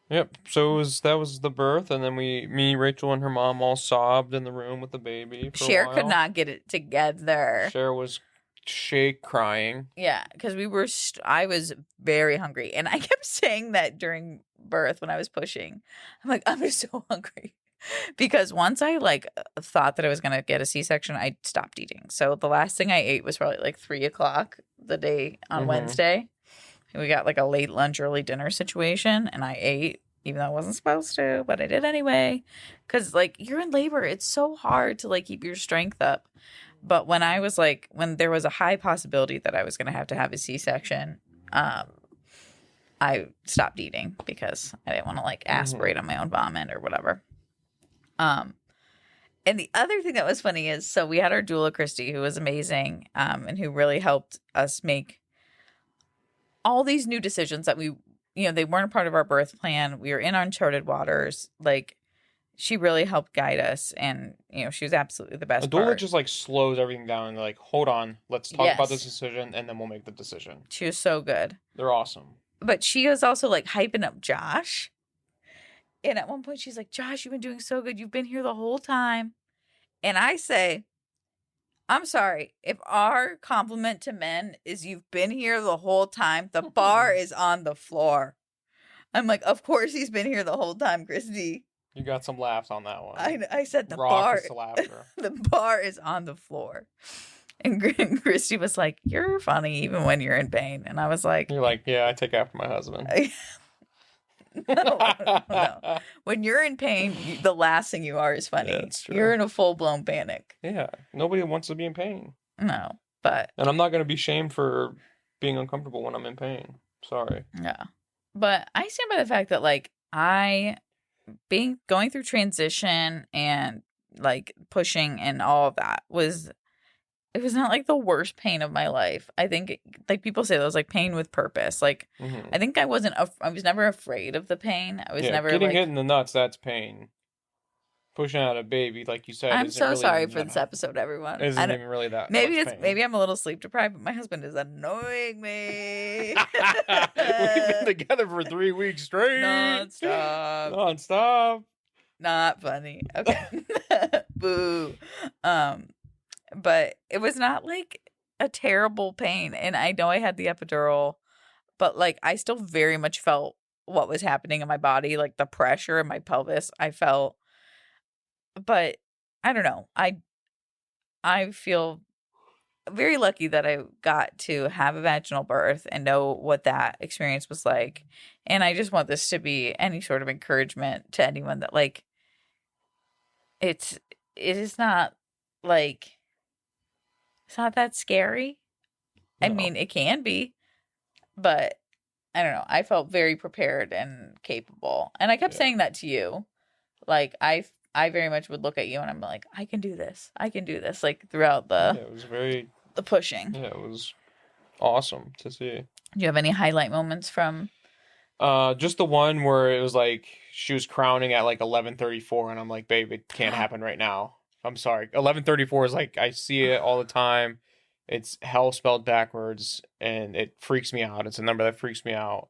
Yep. So that was the birth, and then me, Rachel, and her mom all sobbed in the room with the baby. Cher could not get it together. Cher was crying. Yeah, because I was very hungry, and I kept saying that during birth when I was pushing. I'm like, I'm just so hungry. Because once I thought that I was gonna get a C-section, I stopped eating. So the last thing I ate was probably like 3:00 the day on Wednesday. We got like a late lunch, early dinner situation, and I ate, even though I wasn't supposed to, but I did anyway. Because you're in labor, it's so hard to keep your strength up. But when there was a high possibility that I was gonna have to have a C-section, I stopped eating because I didn't want to aspirate on my own vomit or whatever. And the other thing that was funny is, so we had our doula, Christy, who was amazing, and who really helped us make all these new decisions that they weren't a part of our birth plan. We were in uncharted waters. She really helped guide us, and, she was absolutely the best doula part. just slows everything down and hold on, let's talk about this decision, and then we'll make the decision. She was so good. They're awesome. But she was also hyping up Josh. And at one point she's like, Josh, you've been doing so good. You've been here the whole time. And I say, I'm sorry. If our compliment to men is you've been here the whole time, the bar is on the floor. I'm like, of course he's been here the whole time, Christy. You got some laughs on that one. I said the Raucous bar. laughter. The bar is on the floor. And Christy was like, "You're funny even when you're in pain." And I was like, "You're like, yeah, I take after my husband." No. When you're in pain, the last thing you are is funny. Yeah, that's true. You're in a full-blown panic. Yeah, nobody wants to be in pain. No, but... And I'm not going to be shamed for being uncomfortable when I'm in pain. Sorry. Yeah. But I stand by the fact that, like, going through transition and, like, pushing and all of that it was not like the worst pain of my life. I think, like people say, that was like pain with purpose. Like, I think I was never afraid of the pain. I was never getting like, hit in the nuts. That's pain. Pushing out a baby, like you said. I'm so really sorry for this episode, everyone. Isn't even really that. Maybe I'm a little sleep deprived, but my husband is annoying me. We've been together for 3 weeks straight. Nonstop. Not funny. Okay. Boo. But it was not like a terrible pain. And I know I had the epidural, but like I still very much felt what was happening in my body, like the pressure in my pelvis. I felt, but I don't know. I feel very lucky that I got to have a vaginal birth and know what that experience was like. And I just want this to be any sort of encouragement to anyone that like it is not like, it's not that scary. No. I mean, it can be, but I don't know. I felt very prepared and capable. And I kept saying that to you. Like, I very much would look at you and I'm like, I can do this. I can do this. Like, throughout it was the pushing. Yeah, it was awesome to see. Do you have any highlight moments from? Just the one where it was like, she was crowning at like 11:34 and I'm like, babe, it can't happen right now. I'm sorry. 11:34 is like, I see it all the time. It's hell spelled backwards and it freaks me out. It's a number that freaks me out.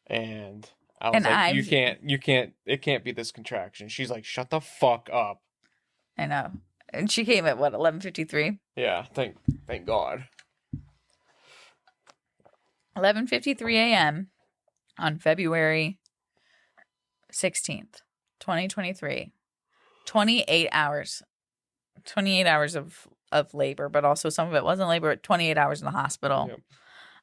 And I was like, it can't be this contraction. She's like, shut the fuck up. I know. And she came at what, 11:53? Yeah, thank God. 11:53 a.m. on February 16th, 2023. 28 hours. 28 hours of labor, but also some of it wasn't labor. 28 hours in the hospital.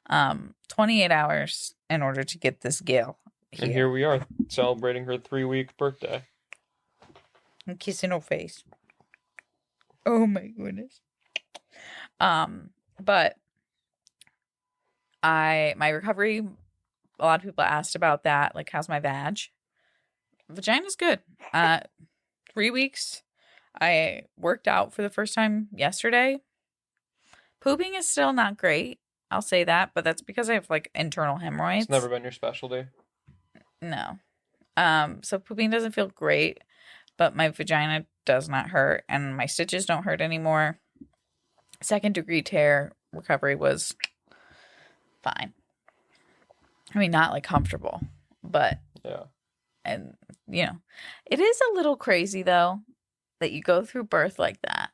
Yep. 28 hours in order to get this Gail here. And here we are celebrating her 3-week birthday. And kissing her face. Oh my goodness. But my recovery, a lot of people asked about that. Like, how's my vag? Vagina's good. 3 weeks. I worked out for the first time yesterday. Pooping is still not great. I'll say that, but that's because I have like internal hemorrhoids. It's never been your specialty? No. So pooping doesn't feel great, but my vagina does not hurt and my stitches don't hurt anymore. 2nd-degree tear recovery was fine. I mean, not like comfortable, but yeah. And you know, it is a little crazy though that you go through birth like that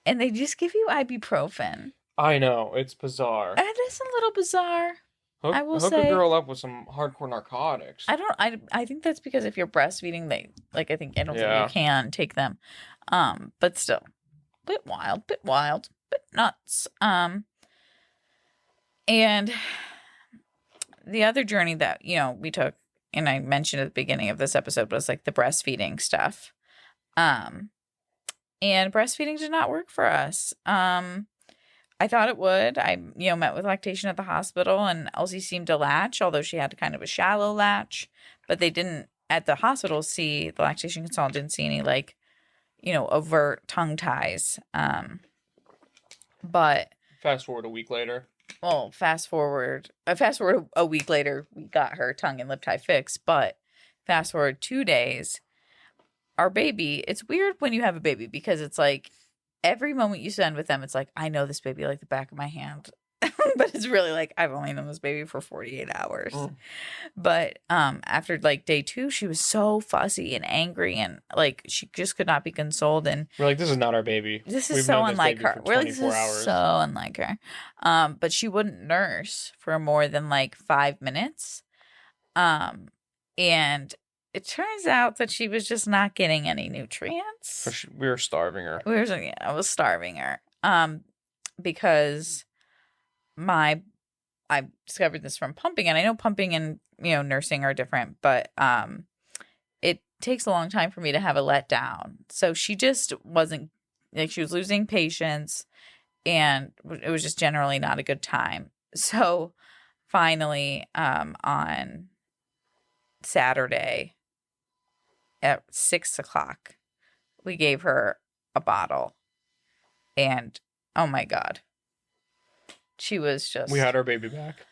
and they just give you ibuprofen. I know, it's bizarre. It is a little bizarre. I will hook say, a girl up with some hardcore narcotics. I think that's because if you're breastfeeding, I don't think you can take them. But still, bit wild, bit nuts. And the other journey that, we took, and I mentioned at the beginning of this episode, was like the breastfeeding stuff. And breastfeeding did not work for us. I thought it would. I, met with lactation at the hospital and Elsie seemed to latch, although she had kind of a shallow latch, but they didn't at the hospital the lactation consultant didn't see any overt tongue ties. But fast forward a week later. Well, fast forward a week later, we got her tongue and lip tie fixed, but fast forward 2 days, our baby, it's weird when you have a baby because it's like every moment you spend with them, it's like, I know this baby like the back of my hand. But it's really like, I've only known this baby for 48 hours. Mm. But after like day 2, she was so fussy and angry and like she just could not be consoled. And we're like, this is not our baby. This is so unlike her. We're like, this is so unlike her. But she wouldn't nurse for more than like 5 minutes. And it turns out that she was just not getting any nutrients. We were starving her. I was starving her. Because I discovered this from pumping, and I know pumping and, nursing are different, but it takes a long time for me to have a letdown. So she just wasn't, like, she was losing patience, and it was just generally not a good time. So finally, on Saturday at 6:00, we gave her a bottle, and oh my God, she was just. We had our baby back.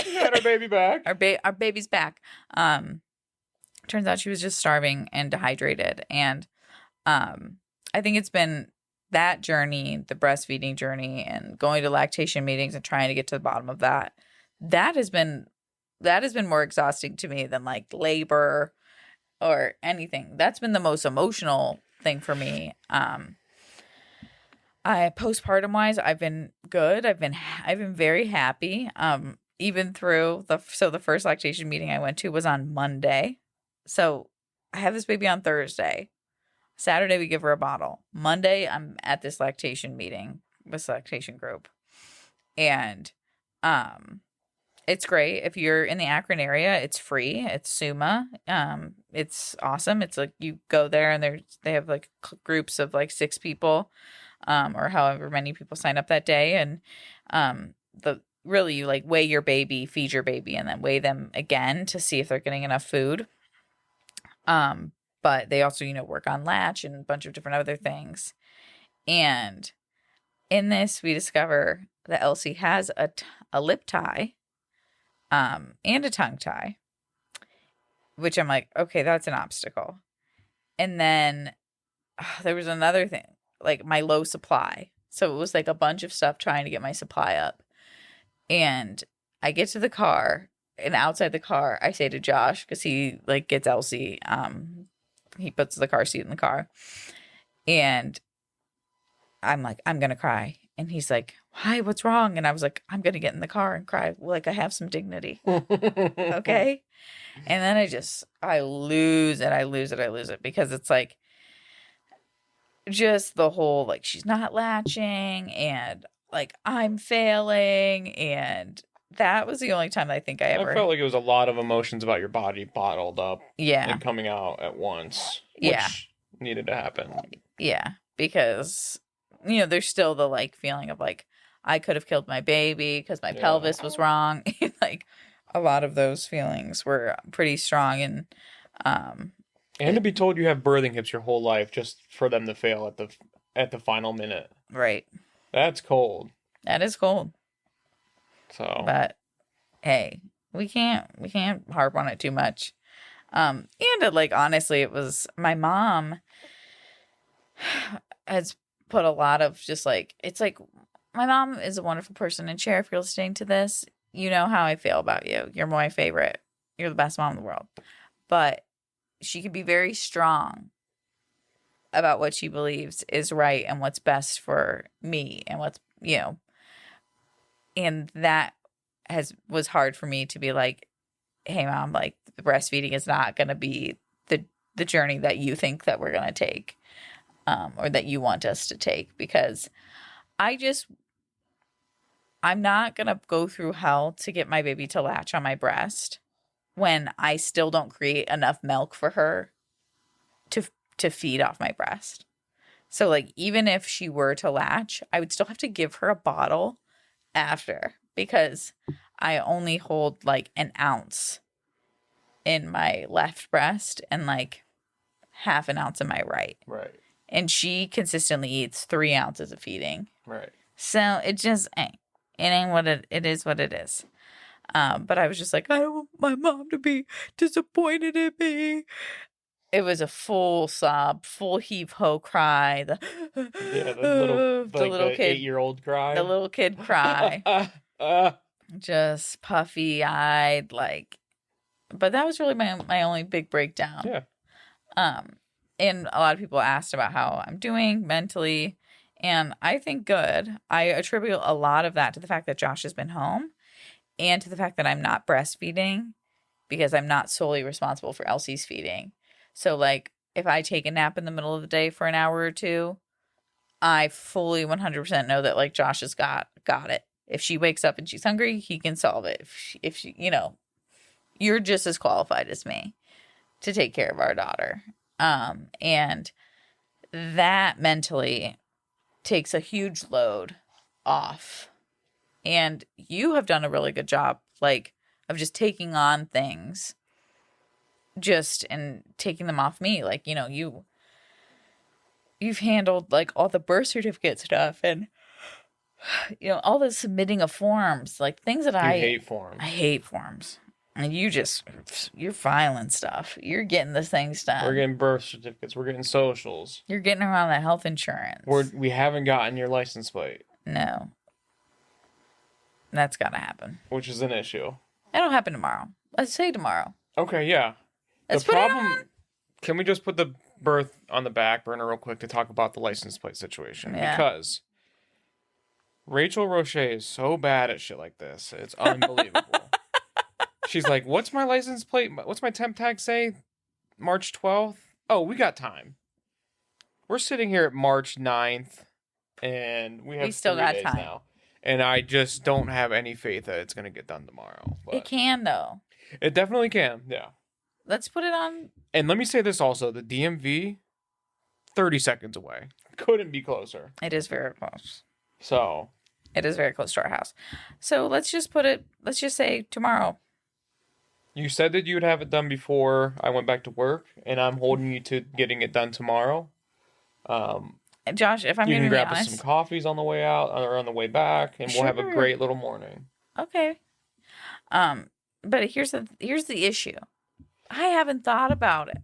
We had our baby back. Our baby's back. Turns out she was just starving and dehydrated, and I think it's been that journey, the breastfeeding journey, and going to lactation meetings and trying to get to the bottom of that. That has been more exhausting to me than like labor or anything. That's been the most emotional thing for me. Postpartum wise, I've been good. I've been very happy. Even through the first lactation meeting I went to was on Monday. So I have this baby on Thursday. Saturday we give her a bottle. Monday I'm at this lactation meeting, this lactation group. And it's great. If you're in the Akron area, it's free. It's SUMA. It's awesome. It's like you go there and they have like groups of like 6 people, or however many people sign up that day. And really you like weigh your baby, feed your baby, and then weigh them again to see if they're getting enough food. But they also, work on latch and a bunch of different other things. And in this, we discover that Elsie has a lip tie, and a tongue tie, which I'm like, okay, that's an obstacle. And then there was another thing, like my low supply. So it was like a bunch of stuff trying to get my supply up. And I get to the car, and outside the car, I say to Josh, because he like gets Elsie, he puts the car seat in the car, and I'm like, I'm going to cry. And he's like, why? What's wrong? And I was like, I'm going to get in the car and cry. Like, I have some dignity. Okay. And then I lose it because it's like, just the whole, like, she's not latching and like I'm failing. And that was the only time I think I felt like it was a lot of emotions about your body bottled up. Yeah. And coming out at once. Which needed to happen. Yeah. Because, there's still the like feeling of like, I could have killed my baby because my pelvis was wrong. Like a lot of those feelings were pretty strong. And to be told you have birthing hips your whole life just for them to fail at the final minute. Right. That's cold. That is cold. So, but hey, we can't harp on it too much. And like honestly, it was my mom has put a lot of just like, it's like my mom is a wonderful person, and Cher, if you're listening to this, you know how I feel about you. You're my favorite. You're the best mom in the world. But she can be very strong about what she believes is right and what's best for me and what's, and that was hard for me to be like, hey mom, like the breastfeeding is not going to be the journey that you think that we're going to take, or that you want us to take, because I'm not going to go through hell to get my baby to latch on my breast when I still don't create enough milk for her to feed off my breast. So like, even if she were to latch, I would still have to give her a bottle after, because I only hold like an ounce in my left breast and like half an ounce in my right. Right. And she consistently eats 3 ounces of feeding. Right. So it just ain't. It ain't what it is what it is. But I was just like, I don't want my mom to be disappointed in me. It was a full sob, full heave-ho cry. The little kid, 8-year-old cry. The little kid cry. Just puffy-eyed, like. But that was really my only big breakdown. Yeah. And a lot of people asked about how I'm doing mentally, and I think good. I attribute a lot of that to the fact that Josh has been home, and to the fact that I'm not breastfeeding because I'm not solely responsible for Elsie's feeding. So, like, if I take a nap in the middle of the day for an hour or two, I fully 100% know that, like, Josh has got it. If she wakes up and she's hungry, he can solve it. If she, you know, you're just as qualified as me to take care of our daughter. And that mentally takes a huge load off. And you have done a really good job, like, of just taking on things and taking them off me. Like, you know, you've handled, like, all the birth certificate stuff and, you know, all the submitting of forms, like, things that I hate forms. I hate forms. And you're filing stuff. You're getting the things done. We're getting birth certificates. We're getting socials. You're getting around that health insurance. We haven't gotten your license plate. No. That's got to happen. Which is an issue. It'll happen tomorrow. Let's say tomorrow. Okay, yeah. Let's put it on. Can we just put the birth on the back burner real quick to talk about the license plate situation? Yeah. Because Rachel Roche is so bad at shit like this. It's unbelievable. She's like, what's my license plate? What's my temp tag say? March 12th? Oh, we got time. We're sitting here at March 9th, and we still 3 got days time now. And I just don't have any faith that it's going to get done tomorrow. But it can, though. It definitely can, yeah. Let's put it on. And let me say this also. The DMV, 30 seconds away. Couldn't be closer. It is very close. So. It is very close to our house. So let's just say tomorrow. You said that you would have it done before I went back to work, and I'm holding you to getting it done tomorrow. Josh, if I'm going to be honest, you can grab us some coffees on the way out or on the way back, and we'll have a great little morning. Okay. But here's the issue. I haven't thought about it.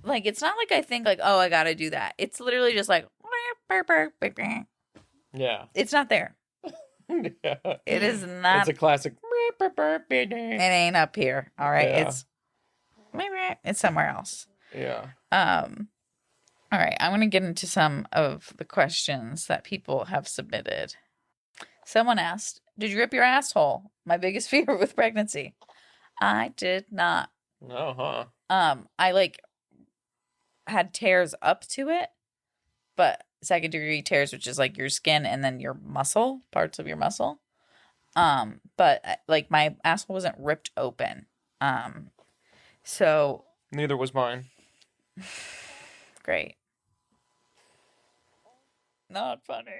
Like, it's not like I think, like, oh, I got to do that. It's literally just like, yeah. It's not there. Yeah. It is not. It's a classic. It ain't up here. All right. Yeah. It's somewhere else. Yeah. All right. I'm going to get into some of the questions that people have submitted. Someone asked, did you rip your asshole? My biggest fear with pregnancy. I did not. No, huh? I had tears up to it, but second degree tears, which is like your skin and then your muscle, parts of your muscle. But like my asshole wasn't ripped open. So neither was mine. Great. Not funny.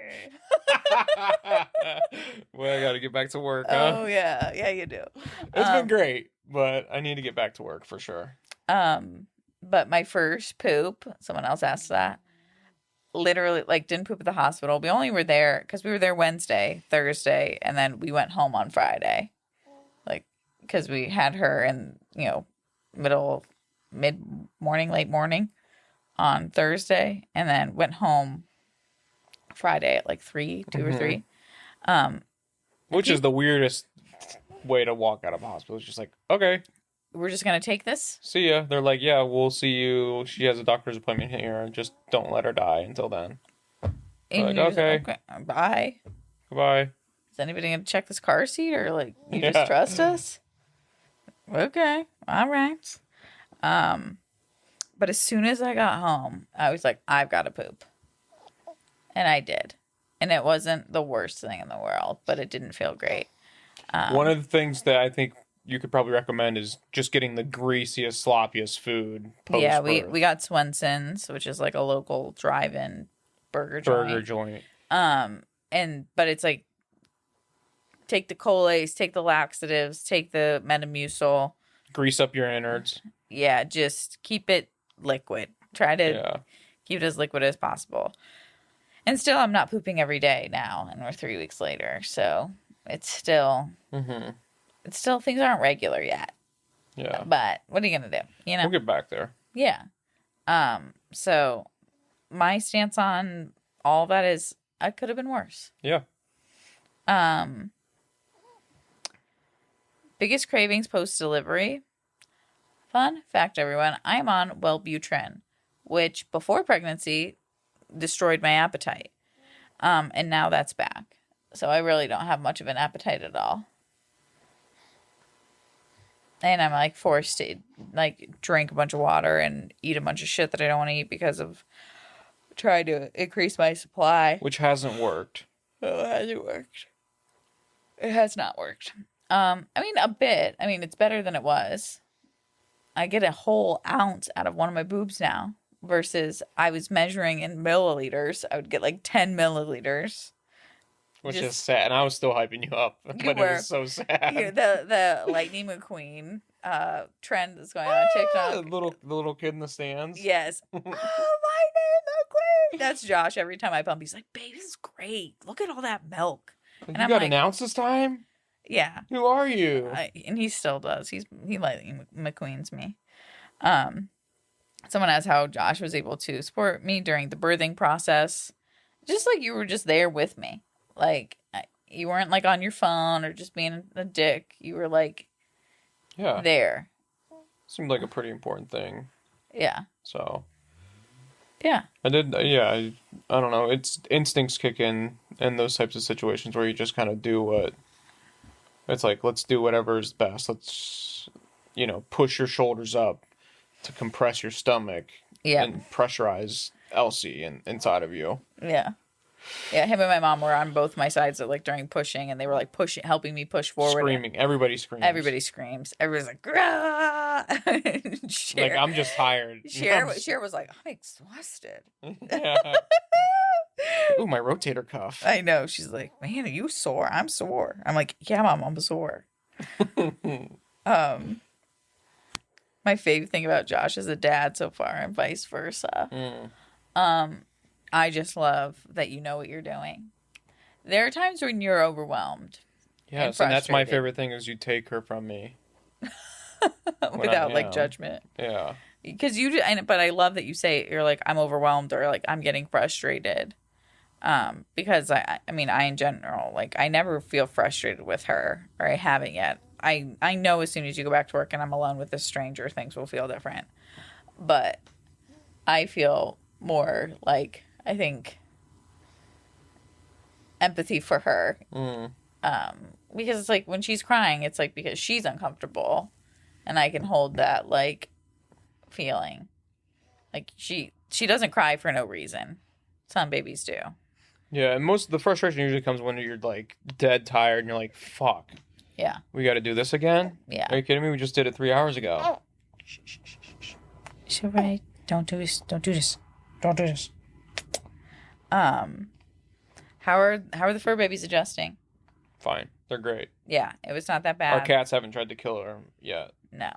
Well, I got to get back to work. Huh? Oh yeah, yeah, you do. It's been great, but I need to get back to work for sure. But my first poop, someone else asked that. Literally, like, didn't poop at the hospital. We only were there because we were there Wednesday, Thursday, and then we went home on Friday. Like, because we had her in, mid-morning, late morning on Thursday, and then went home Friday at like 2 or 3. Which is the weirdest way to walk out of a hospital. It's just like, okay. We're just going to take this? See ya. They're like, yeah, we'll see you. She has a doctor's appointment here. Just don't let her die until then. Like, okay. Bye. Goodbye. Is anybody going to check this car seat or like, you just trust us? Okay. All right. But as soon as I got home, I was like, I've got to poop. And I did. And it wasn't the worst thing in the world, but it didn't feel great. One of the things that I think you could probably recommend is just getting the greasiest, sloppiest food post-birth. Yeah, we got Swenson's, which is like a local drive-in burger joint. But it's like, take the Colace, take the laxatives, take the Metamucil. Grease up your innards. Yeah, just keep it liquid. Try to keep it as liquid as possible. And still, I'm not pooping every day now, and we're 3 weeks later, so it's still... It's still, things aren't regular yet. Yeah. But what are you going to do? We'll get back there. Yeah. So my stance on all that is, I could have been worse. Yeah. Biggest cravings post-delivery. Fun fact, everyone. I'm on Wellbutrin, which before pregnancy destroyed my appetite. And now that's back. So I really don't have much of an appetite at all. And I'm like forced to like drink a bunch of water and eat a bunch of shit that I don't want to eat because of trying to increase my supply. Which hasn't worked. Oh, it hasn't worked. It has not worked. I mean, a bit. I mean, it's better than it was. I get a whole ounce out of one of my boobs now versus I was measuring in milliliters. I would get like 10 milliliters. Which is sad. And I was still hyping you up. But it was so sad. The Lightning McQueen trend that's going on TikTok. The little kid in the stands. Yes. Oh, Lightning McQueen. That's Josh. Every time I pump, he's like, babe, this is great. Look at all that milk. And you got an ounce this time? Yeah. Who are you? And he still does. He Lightning McQueens me. Someone asked how Josh was able to support me during the birthing process. Just like you were just there with me. Like, you weren't like on your phone or just being a dick. You were like, there. Seemed like a pretty important thing. Yeah. So. Yeah. I don't know. It's instincts kick in those types of situations where you just kind of do what. It's like, let's do whatever is best. Let's, push your shoulders up to compress your stomach and pressurize Elsie inside of you. Yeah. Yeah, him and my mom were on both my sides like during pushing, and they were like helping me push forward. Screaming. Everybody screams. Everybody screams. Everybody's like, "Grah!" Like, I'm just tired. Cher was like, I'm exhausted. Yeah. Ooh, my rotator cuff. I know. She's like, man, are you sore? I'm sore. I'm like, yeah, Mom, I'm sore. My favorite thing about Josh is a dad so far, and vice versa. I just love that you know what you're doing. There are times when you're overwhelmed. Yes, and that's my favorite thing is you take her from me. Without like judgment. Yeah. Because but I love that you say you're like, I'm overwhelmed or like I'm getting frustrated. Because I mean, in general, like I never feel frustrated with her, or I haven't yet. I know as soon as you go back to work and I'm alone with a stranger, things will feel different. But I feel more like, I think, empathy for her. Because it's like when she's crying, it's like because she's uncomfortable, and I can hold that like feeling. Like she doesn't cry for no reason. Some babies do. Yeah, and most of the frustration usually comes when you're like dead tired and you're like, fuck. Yeah. We got to do this again? Yeah. Are you kidding me? We just did it 3 hours ago. Shh. Right. Don't do this. Don't do this. Don't do this. How are the fur babies adjusting? Fine. They're great. Yeah, it was not that bad. Our cats haven't tried to kill her yet. No.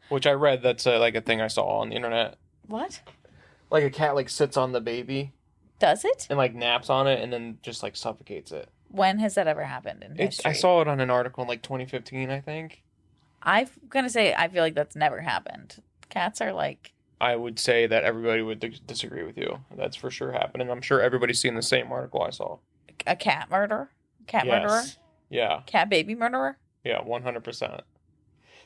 Which I read that's like a thing I saw on the internet. What? Like a cat like sits on the baby. Does it? And like naps on it and then just like suffocates it. When has that ever happened in history? I saw it on an article in like 2015, I think. I'm going to say I feel like that's never happened. Cats are like... I would say that everybody would disagree with you. That's for sure happening. I'm sure everybody's seen the same article I saw. A cat murderer? Murderer? Yeah. Cat baby murderer? Yeah, 100%.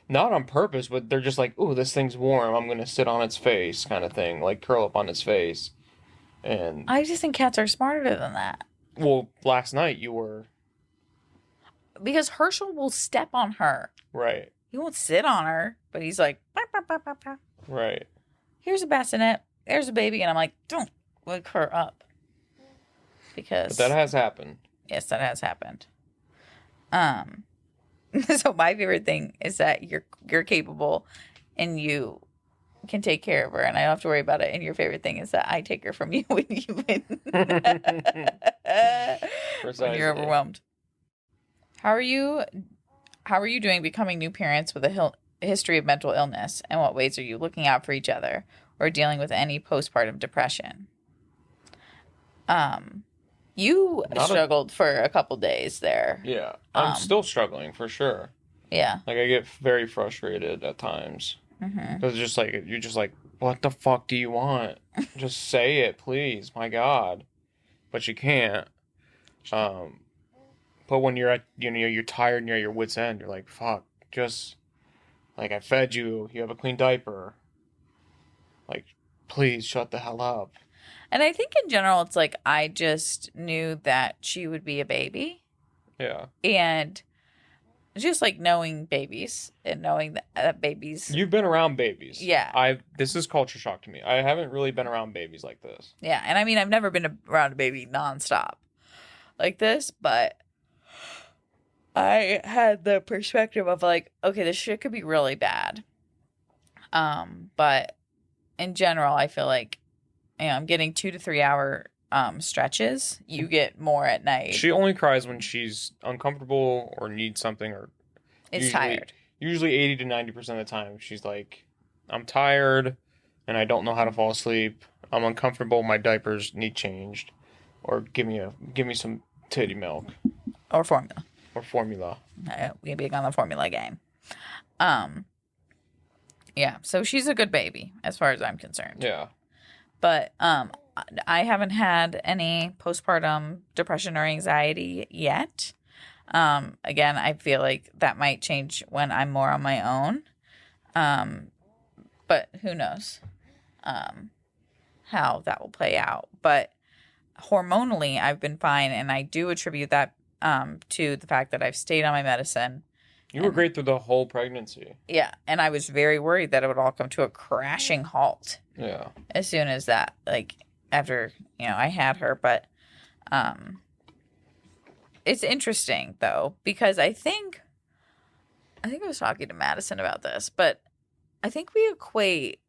Not on purpose, but they're just like, ooh, this thing's warm. I'm going to sit on its face kind of thing. Like curl up on its face. And I just think cats are smarter than that. Well, last night you were. Because Herschel will step on her. Right. He won't sit on her, but he's like, bah, bah, bah, bah, bah. Right. Here's a bassinet. There's a baby. And I'm like, don't wake her up. Because. But that has happened. Yes, that has happened. So my favorite thing is that you're capable and you can take care of her and I don't have to worry about it. And your favorite thing is that I take her from you when you're overwhelmed. How are you doing becoming new parents with a history of mental illness? And what ways are you looking out for each other or dealing with any postpartum depression? You struggled for a couple days there. Yeah. I'm still struggling for sure. Yeah. Like I get very frustrated at times. Because you're just like, what the fuck do you want? Just say it, please. My God. But you can't. But when you're you're tired and you're at your wit's end, you're like, fuck, just like I fed you, you have a clean diaper. Like, please shut the hell up. And I think in general, it's like I just knew that she would be a baby. Yeah. And just like knowing babies and knowing that babies. You've been around babies. Yeah. This is culture shock to me. I haven't really been around babies like this. Yeah. And I mean, I've never been around a baby nonstop like this, but I had the perspective of like, okay, this shit could be really bad. But in general, I feel like, I'm getting 2 to 3 hour stretches. You get more at night. She only cries when she's uncomfortable or needs something or tired. Usually 80 to 90% of the time, she's like, I'm tired and I don't know how to fall asleep. I'm uncomfortable. My diapers need changed, or give me some titty milk or formula. We big on the formula game. Yeah. So she's a good baby as far as I'm concerned. Yeah. But I haven't had any postpartum depression or anxiety yet. Again, I feel like that might change when I'm more on my own. But who knows how that will play out. But hormonally, I've been fine, and I do attribute that to the fact that I've stayed on my medicine. You were great through the whole pregnancy. Yeah, and I was very worried that it would all come to a crashing halt. Yeah. As soon as that, like, after, I had her. But it's interesting, though, because I think I was talking to Madison about this, but I think we equate,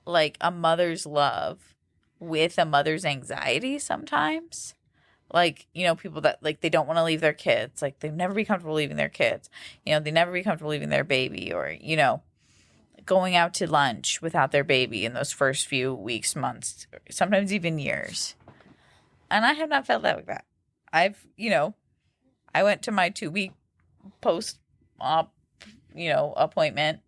like, a mother's love with a mother's anxiety sometimes. Like, people that, like, they don't want to leave their kids. Like, they've never be comfortable leaving their kids. They never be comfortable leaving their baby, or, going out to lunch without their baby in those first few weeks, months, sometimes even years. And I have not felt that like that. I went to my 2-week post-op, appointment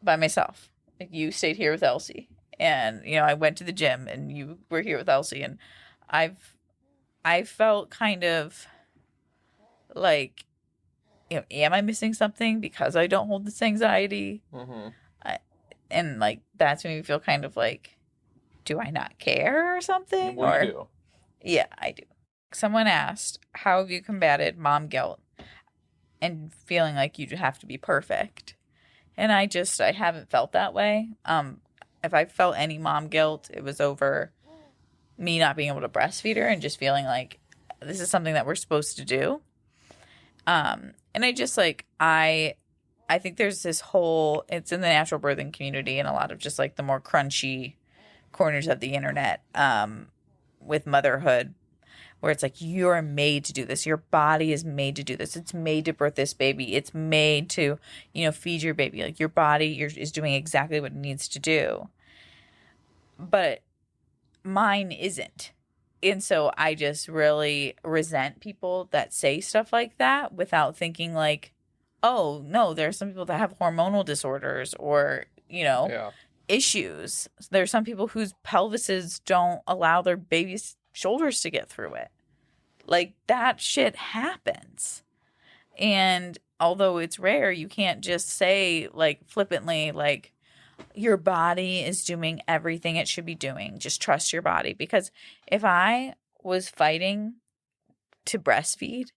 by myself. Like, you stayed here with Elsie. And, I went to the gym and you were here with Elsie. And I felt kind of like, am I missing something because I don't hold this anxiety? Mm-hmm. And, like, that's made me feel kind of like, do I not care or something? Well, you do. Yeah, I do. Someone asked, how have you combated mom guilt and feeling like you have to be perfect? And I haven't felt that way. If I felt any mom guilt, it was over me not being able to breastfeed her and just feeling like this is something that we're supposed to do. And I just, like, I think there's this whole, it's in the natural birthing community and a lot of just, like, the more crunchy corners of the internet with motherhood, where it's like, you're made to do this. Your body is made to do this. It's made to birth this baby. It's made to, feed your baby. Like, your body is doing exactly what it needs to do. But mine isn't. And so I just really resent people that say stuff like that without thinking, like, oh, no, there are some people that have hormonal disorders or, issues. There are some people whose pelvises don't allow their baby's shoulders to get through it. Like, that shit happens. And although it's rare, you can't just say, like, flippantly, like, your body is doing everything it should be doing. Just trust your body. Because if I was fighting to breastfeed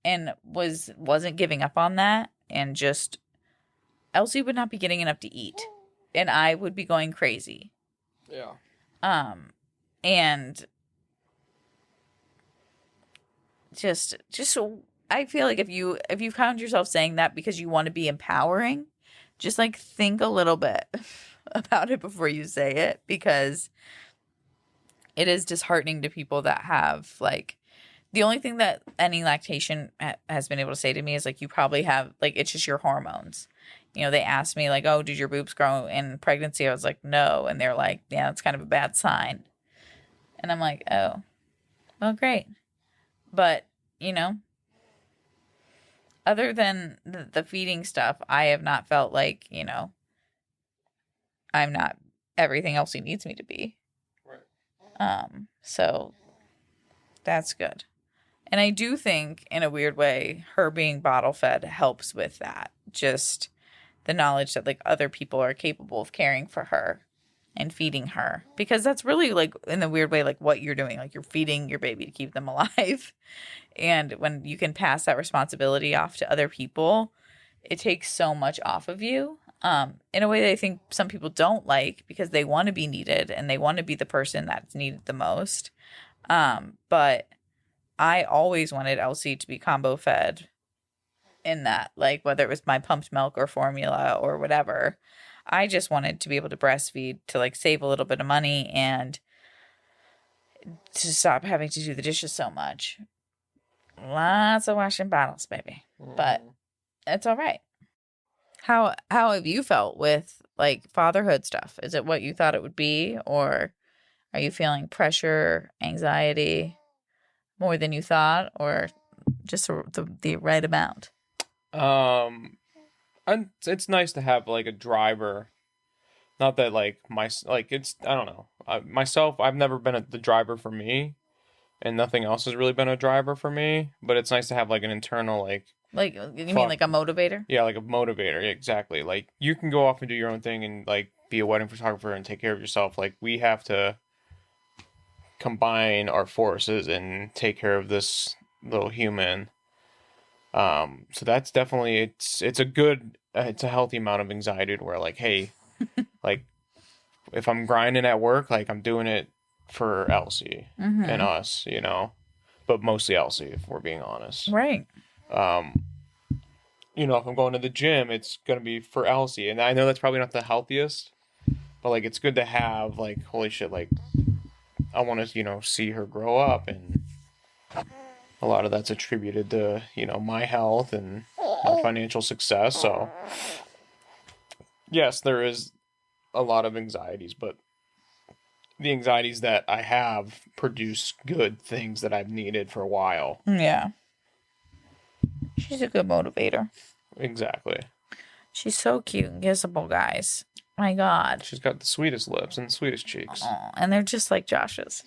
and wasn't giving up on that, and just, Elsie would not be getting enough to eat, and I would be going crazy. Yeah. And just I feel like if you found yourself saying that because you want to be empowering, just, like, think a little bit about it before you say it, because it is disheartening to people that have, like, the only thing that any lactation has been able to say to me is, like, you probably have, like, it's just your hormones. They asked me, like, oh, did your boobs grow in pregnancy? I was like, no. And they're like, yeah, that's kind of a bad sign. And I'm like, oh, well, great. But, other than the feeding stuff, I have not felt like, I'm not everything else he needs me to be. Right. So that's good. And I do think, in a weird way, her being bottle fed helps with that. Just the knowledge that, like, other people are capable of caring for her and feeding her, because that's really like in a weird way like what you're doing, like you're feeding your baby to keep them alive. And when you can pass that responsibility off to other people, it takes so much off of you, in a way that I think some people don't like, because they want to be needed and they want to be the person that's needed the most. But I always wanted Elsie to be combo fed in that, like whether it was my pumped milk or formula or whatever. I just wanted to be able to breastfeed to like save a little bit of money and to stop having to do the dishes so much. Lots of washing bottles, baby. But it's all right. How have you felt with like fatherhood stuff? Is it what you thought it would be, or are you feeling pressure, anxiety more than you thought, or just the right amount? It's nice to have like a driver. Not that like it's, I don't know. Myself, I've never been the driver for me, and nothing else has really been a driver for me. But it's nice to have like an internal like you mean like a motivator? Yeah, like a motivator. Yeah, exactly. Like you can go off and do your own thing and like be a wedding photographer and take care of yourself. Like we have to combine our forces and take care of this little human. So that's definitely, it's a healthy amount of anxiety to where like, hey, like if I'm grinding at work, like I'm doing it for Elsie and us, you know, but mostly Elsie, if we're being honest. Right. You know, if I'm going to the gym, it's going to be for Elsie. And I know that's probably not the healthiest, but like, it's good to have like, holy shit, like I want to, you know, see her grow up, and a lot of that's attributed to, you know, my health and my financial success. So yes, there is a lot of anxieties, but the anxieties that I have produce good things that I've needed for a while. Yeah. She's a good motivator. Exactly. She's so cute and kissable, guys. My God. She's got the sweetest lips and the sweetest cheeks. Aww, and they're just like Josh's.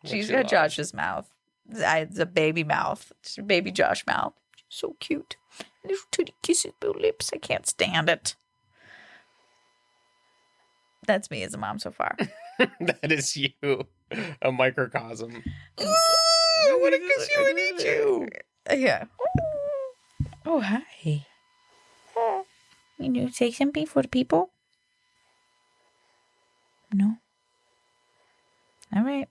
She's got Josh's mouth. It's a baby mouth. It's a baby Josh mouth. She's so cute. Little titty kissable lips. I can't stand it. That's me as a mom so far. That is you. A microcosm. I want to kiss you and eat you. Yeah. Oh, hi. You need to say something for the people? No. All right.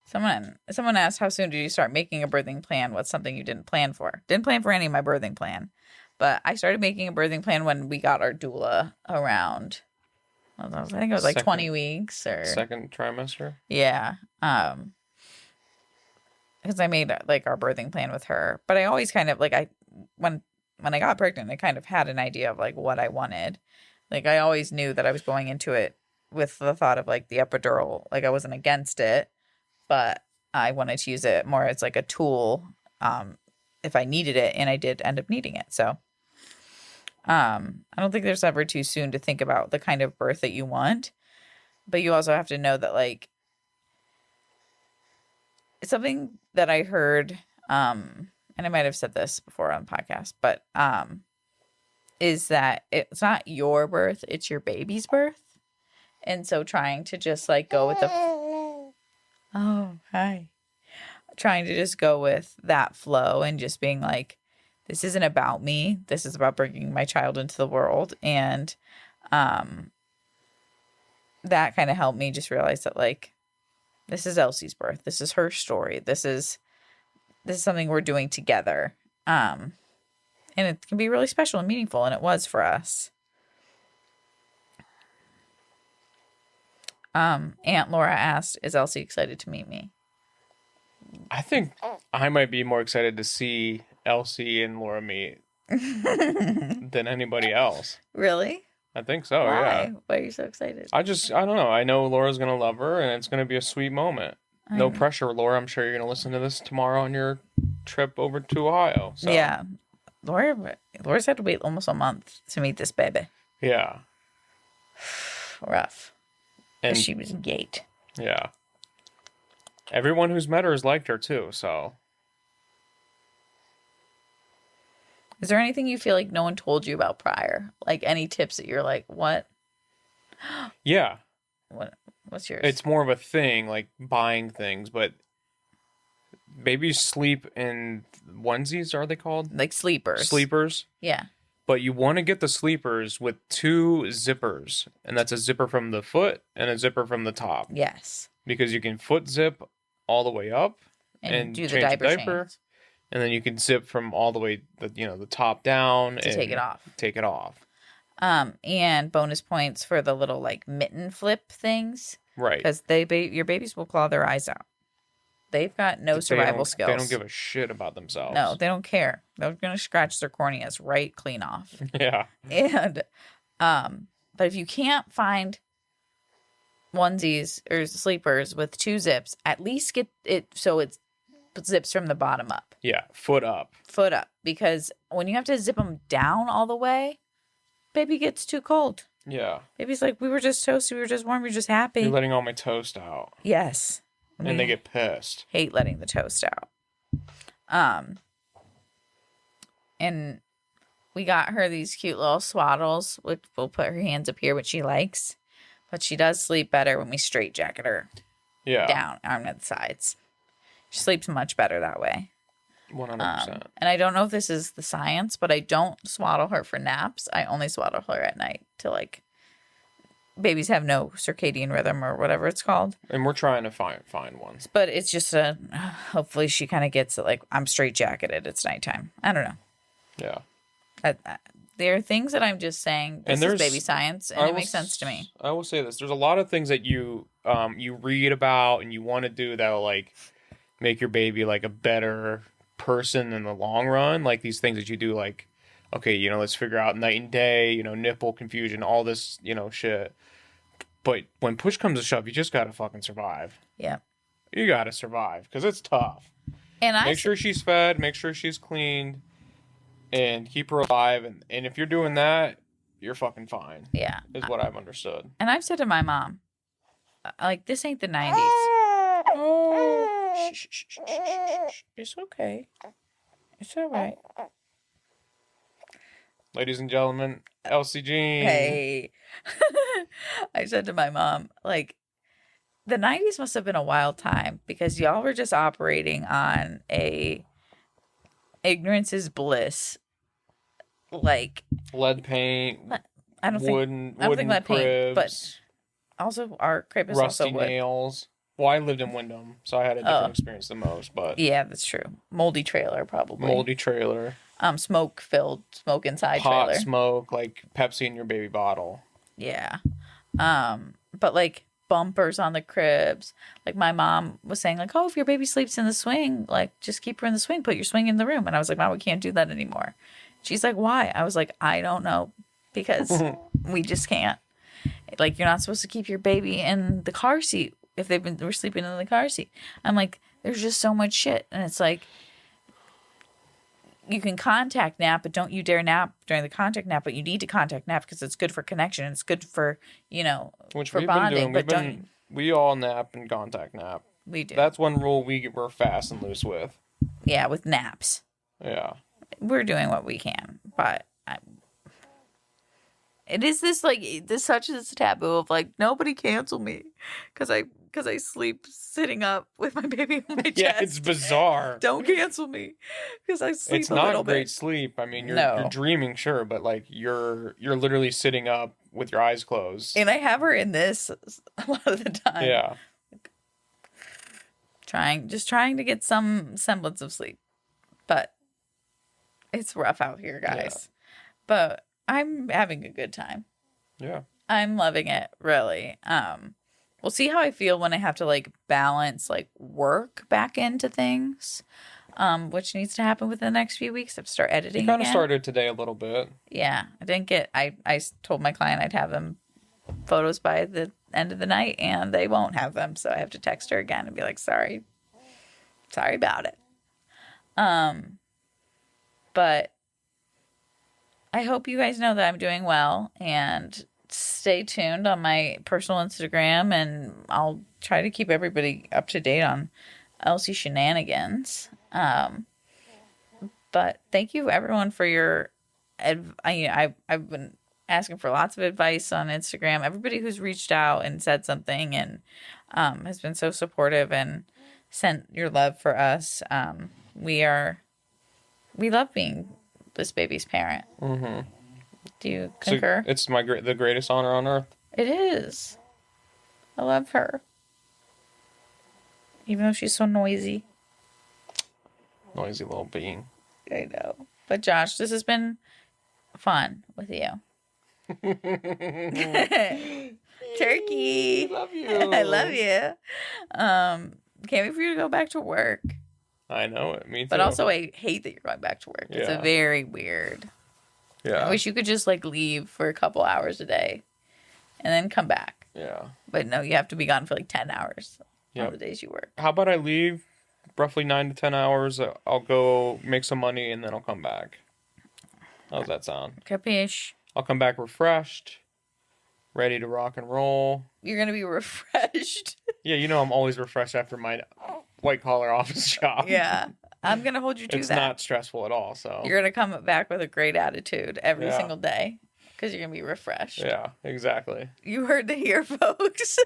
Someone asked, how soon did you start making a birthing plan? What's something you didn't plan for? Didn't plan for any of my birthing plan. But I started making a birthing plan when we got our doula around, I think it was like 20 weeks or second trimester. Yeah. Because I made like our birthing plan with her. But I always kind of like when I got pregnant, I kind of had an idea of like what I wanted. Like I always knew that I was going into it with the thought of like the epidural. Like I wasn't against it, but I wanted to use it more as like a tool if I needed it, and I did end up needing it. So I don't think there's ever too soon to think about the kind of birth that you want, but you also have to know that like it's something that I heard, and I might have said this before on the podcast, but is that it's not your birth, it's your baby's birth. And so trying to just like go with trying to just go with that flow and just being like, this isn't about me. This is about bringing my child into the world. And that kind of helped me just realize that like, this is Elsie's birth. This is her story. This is something we're doing together. And it can be really special and meaningful. And it was for us. Aunt Laura asked, is Elsie excited to meet me? I think I might be more excited to see Elsie and Laura meet than anybody else. Really? I think so. Why? Yeah. Why are you so excited? I don't know. I know Laura's going to love her, and it's going to be a sweet moment. No pressure, Laura. I'm sure you're going to listen to this tomorrow on your trip over to Ohio. So. Yeah. Laura's had to wait almost a month to meet this baby. Yeah. Rough. And she was gate. Yeah. Everyone who's met her has liked her too, so. Is there anything you feel like no one told you about prior? Like any tips that you're like, what? Yeah. What's yours? It's more of a thing, like buying things, but babies sleep in onesies, are they called? Like sleepers. Sleepers. Yeah. But you want to get the sleepers with 2 zippers, and that's a zipper from the foot and a zipper from the top. Yes. Because you can foot zip all the way up and do the change diaper, the diaper, and then you can zip from all the way the top down to and take it off. Take it off. And bonus points for the little like mitten flip things, right? Because your babies will claw their eyes out. They've got no survival skills. They don't give a shit about themselves. No, they don't care. They're gonna scratch their corneas right clean off. Yeah. And but if you can't find onesies or sleepers with 2 zips, at least get it so it zips from the bottom up. Yeah, foot up. Foot up, because when you have to zip them down all the way, baby gets too cold. Yeah. Baby's like, we were just toasty, we were just warm, we were just happy. You're letting all my toast out. Yes. And they get pissed. Hate letting the toast out. And we got her these cute little swaddles, which we'll put her hands up here, which she likes. But she does sleep better when we straight jacket her down on the sides. She sleeps much better that way. 100%. And I don't know if this is the science, but I don't swaddle her for naps. I only swaddle her at night to like babies have no circadian rhythm or whatever it's called. And we're trying to find ones. But it's just hopefully she kind of gets it like I'm straight jacketed. It's nighttime. I don't know. Yeah. There are things that I'm just saying. This is baby science, and it makes sense to me. I will say this: there's a lot of things that you read about and you want to do that will like make your baby like a better person in the long run. Like these things that you do, like okay, let's figure out night and day, nipple confusion, all this, shit. But when push comes to shove, you just gotta fucking survive. Yeah, you gotta survive because it's tough. And make sure she's fed, make sure she's cleaned. And keep her alive. And if you're doing that, you're fucking fine. Yeah. Is what I've understood. And I've said to my mom, like, this ain't the 90s. Oh. Shh. It's okay. It's all right. Ladies and gentlemen, Elsie Jean. Hey. I said to my mom, like, the 90s must have been a wild time because y'all were just operating on a ignorance is bliss. Like lead paint, I don't think lead paint, but also our crib is rusty also wood. nails. Well, I lived in Wyndham, so I had a different experience than most. But yeah, that's true. Moldy trailer, probably. Moldy trailer. Smoke inside Pot trailer. smoke, like Pepsi in your baby bottle. Yeah, but like bumpers on the cribs. Like my mom was saying, like, oh, if your baby sleeps in the swing, like just keep her in the swing. Put your swing in the room. And I was like, Mom, we can't do that anymore. She's like, why? I was like, I don't know, because we just can't. Like, you're not supposed to keep your baby in the car seat if we're sleeping in the car seat. I'm like, there's just so much shit. And it's like, you can contact nap, but don't you dare nap during the contact nap, but you need to contact nap because it's good for connection. It's good for, which for we've bonding. Been doing. We all nap and contact nap. We do. That's one rule we're fast and loose with. Yeah, with naps. Yeah. We're doing what we can, but it is this such a taboo of like nobody cancel me because I sleep sitting up with my baby on my chest. Yeah, it's bizarre. Don't cancel me because I sleep. It's not great sleep. I mean, you're dreaming, sure, but like you're literally sitting up with your eyes closed. And I have her in this a lot of the time. Yeah. Trying to get some semblance of sleep, but it's rough out here, guys. Yeah. But I'm having a good time. Yeah. I'm loving it, really. We'll see how I feel when I have to like balance like work back into things, which needs to happen within the next few weeks. I have to start editing. You kind of started today a little bit. Yeah. I told my client I'd have them photos by the end of the night and they won't have them. So I have to text her again and be like, sorry about it. But I hope you guys know that I'm doing well and stay tuned on my personal Instagram and I'll try to keep everybody up to date on Elsie shenanigans. But thank you everyone for your I've been asking for lots of advice on Instagram. Everybody who's reached out and said something and has been so supportive and sent your love for us. We love being this baby's parent. Mm-hmm. Do you concur? So it's the greatest honor on earth. It is. I love her. Even though she's so noisy. Noisy little being. I know. But Josh, this has been fun with you. Turkey. Love you. I love you. Can't wait for you to go back to work. I know it. Me too. But also, I hate that you're going back to work. Yeah. It's a very weird. Yeah. I wish you could just like leave for a couple hours a day and then come back. Yeah. But no, you have to be gone for like 10 hours on the days you work. How about I leave roughly 9 to 10 hours? I'll go make some money and then I'll come back. How's that sound? Capiche. I'll come back refreshed, ready to rock and roll. You're going to be refreshed. Yeah, you know I'm always refreshed after my white-collar office job. Yeah. I'm going to hold you to that. It's not stressful at all, so. You're going to come back with a great attitude every single day because you're going to be refreshed. Yeah, exactly. You heard it here, folks.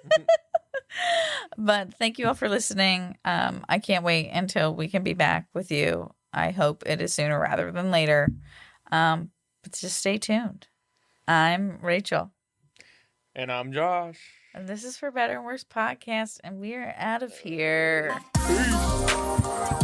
But thank you all for listening. I can't wait until we can be back with you. I hope it is sooner rather than later. But just stay tuned. I'm Rachel. And I'm Josh. And this is for Better and Worse Podcast. And we are out of here. Peace.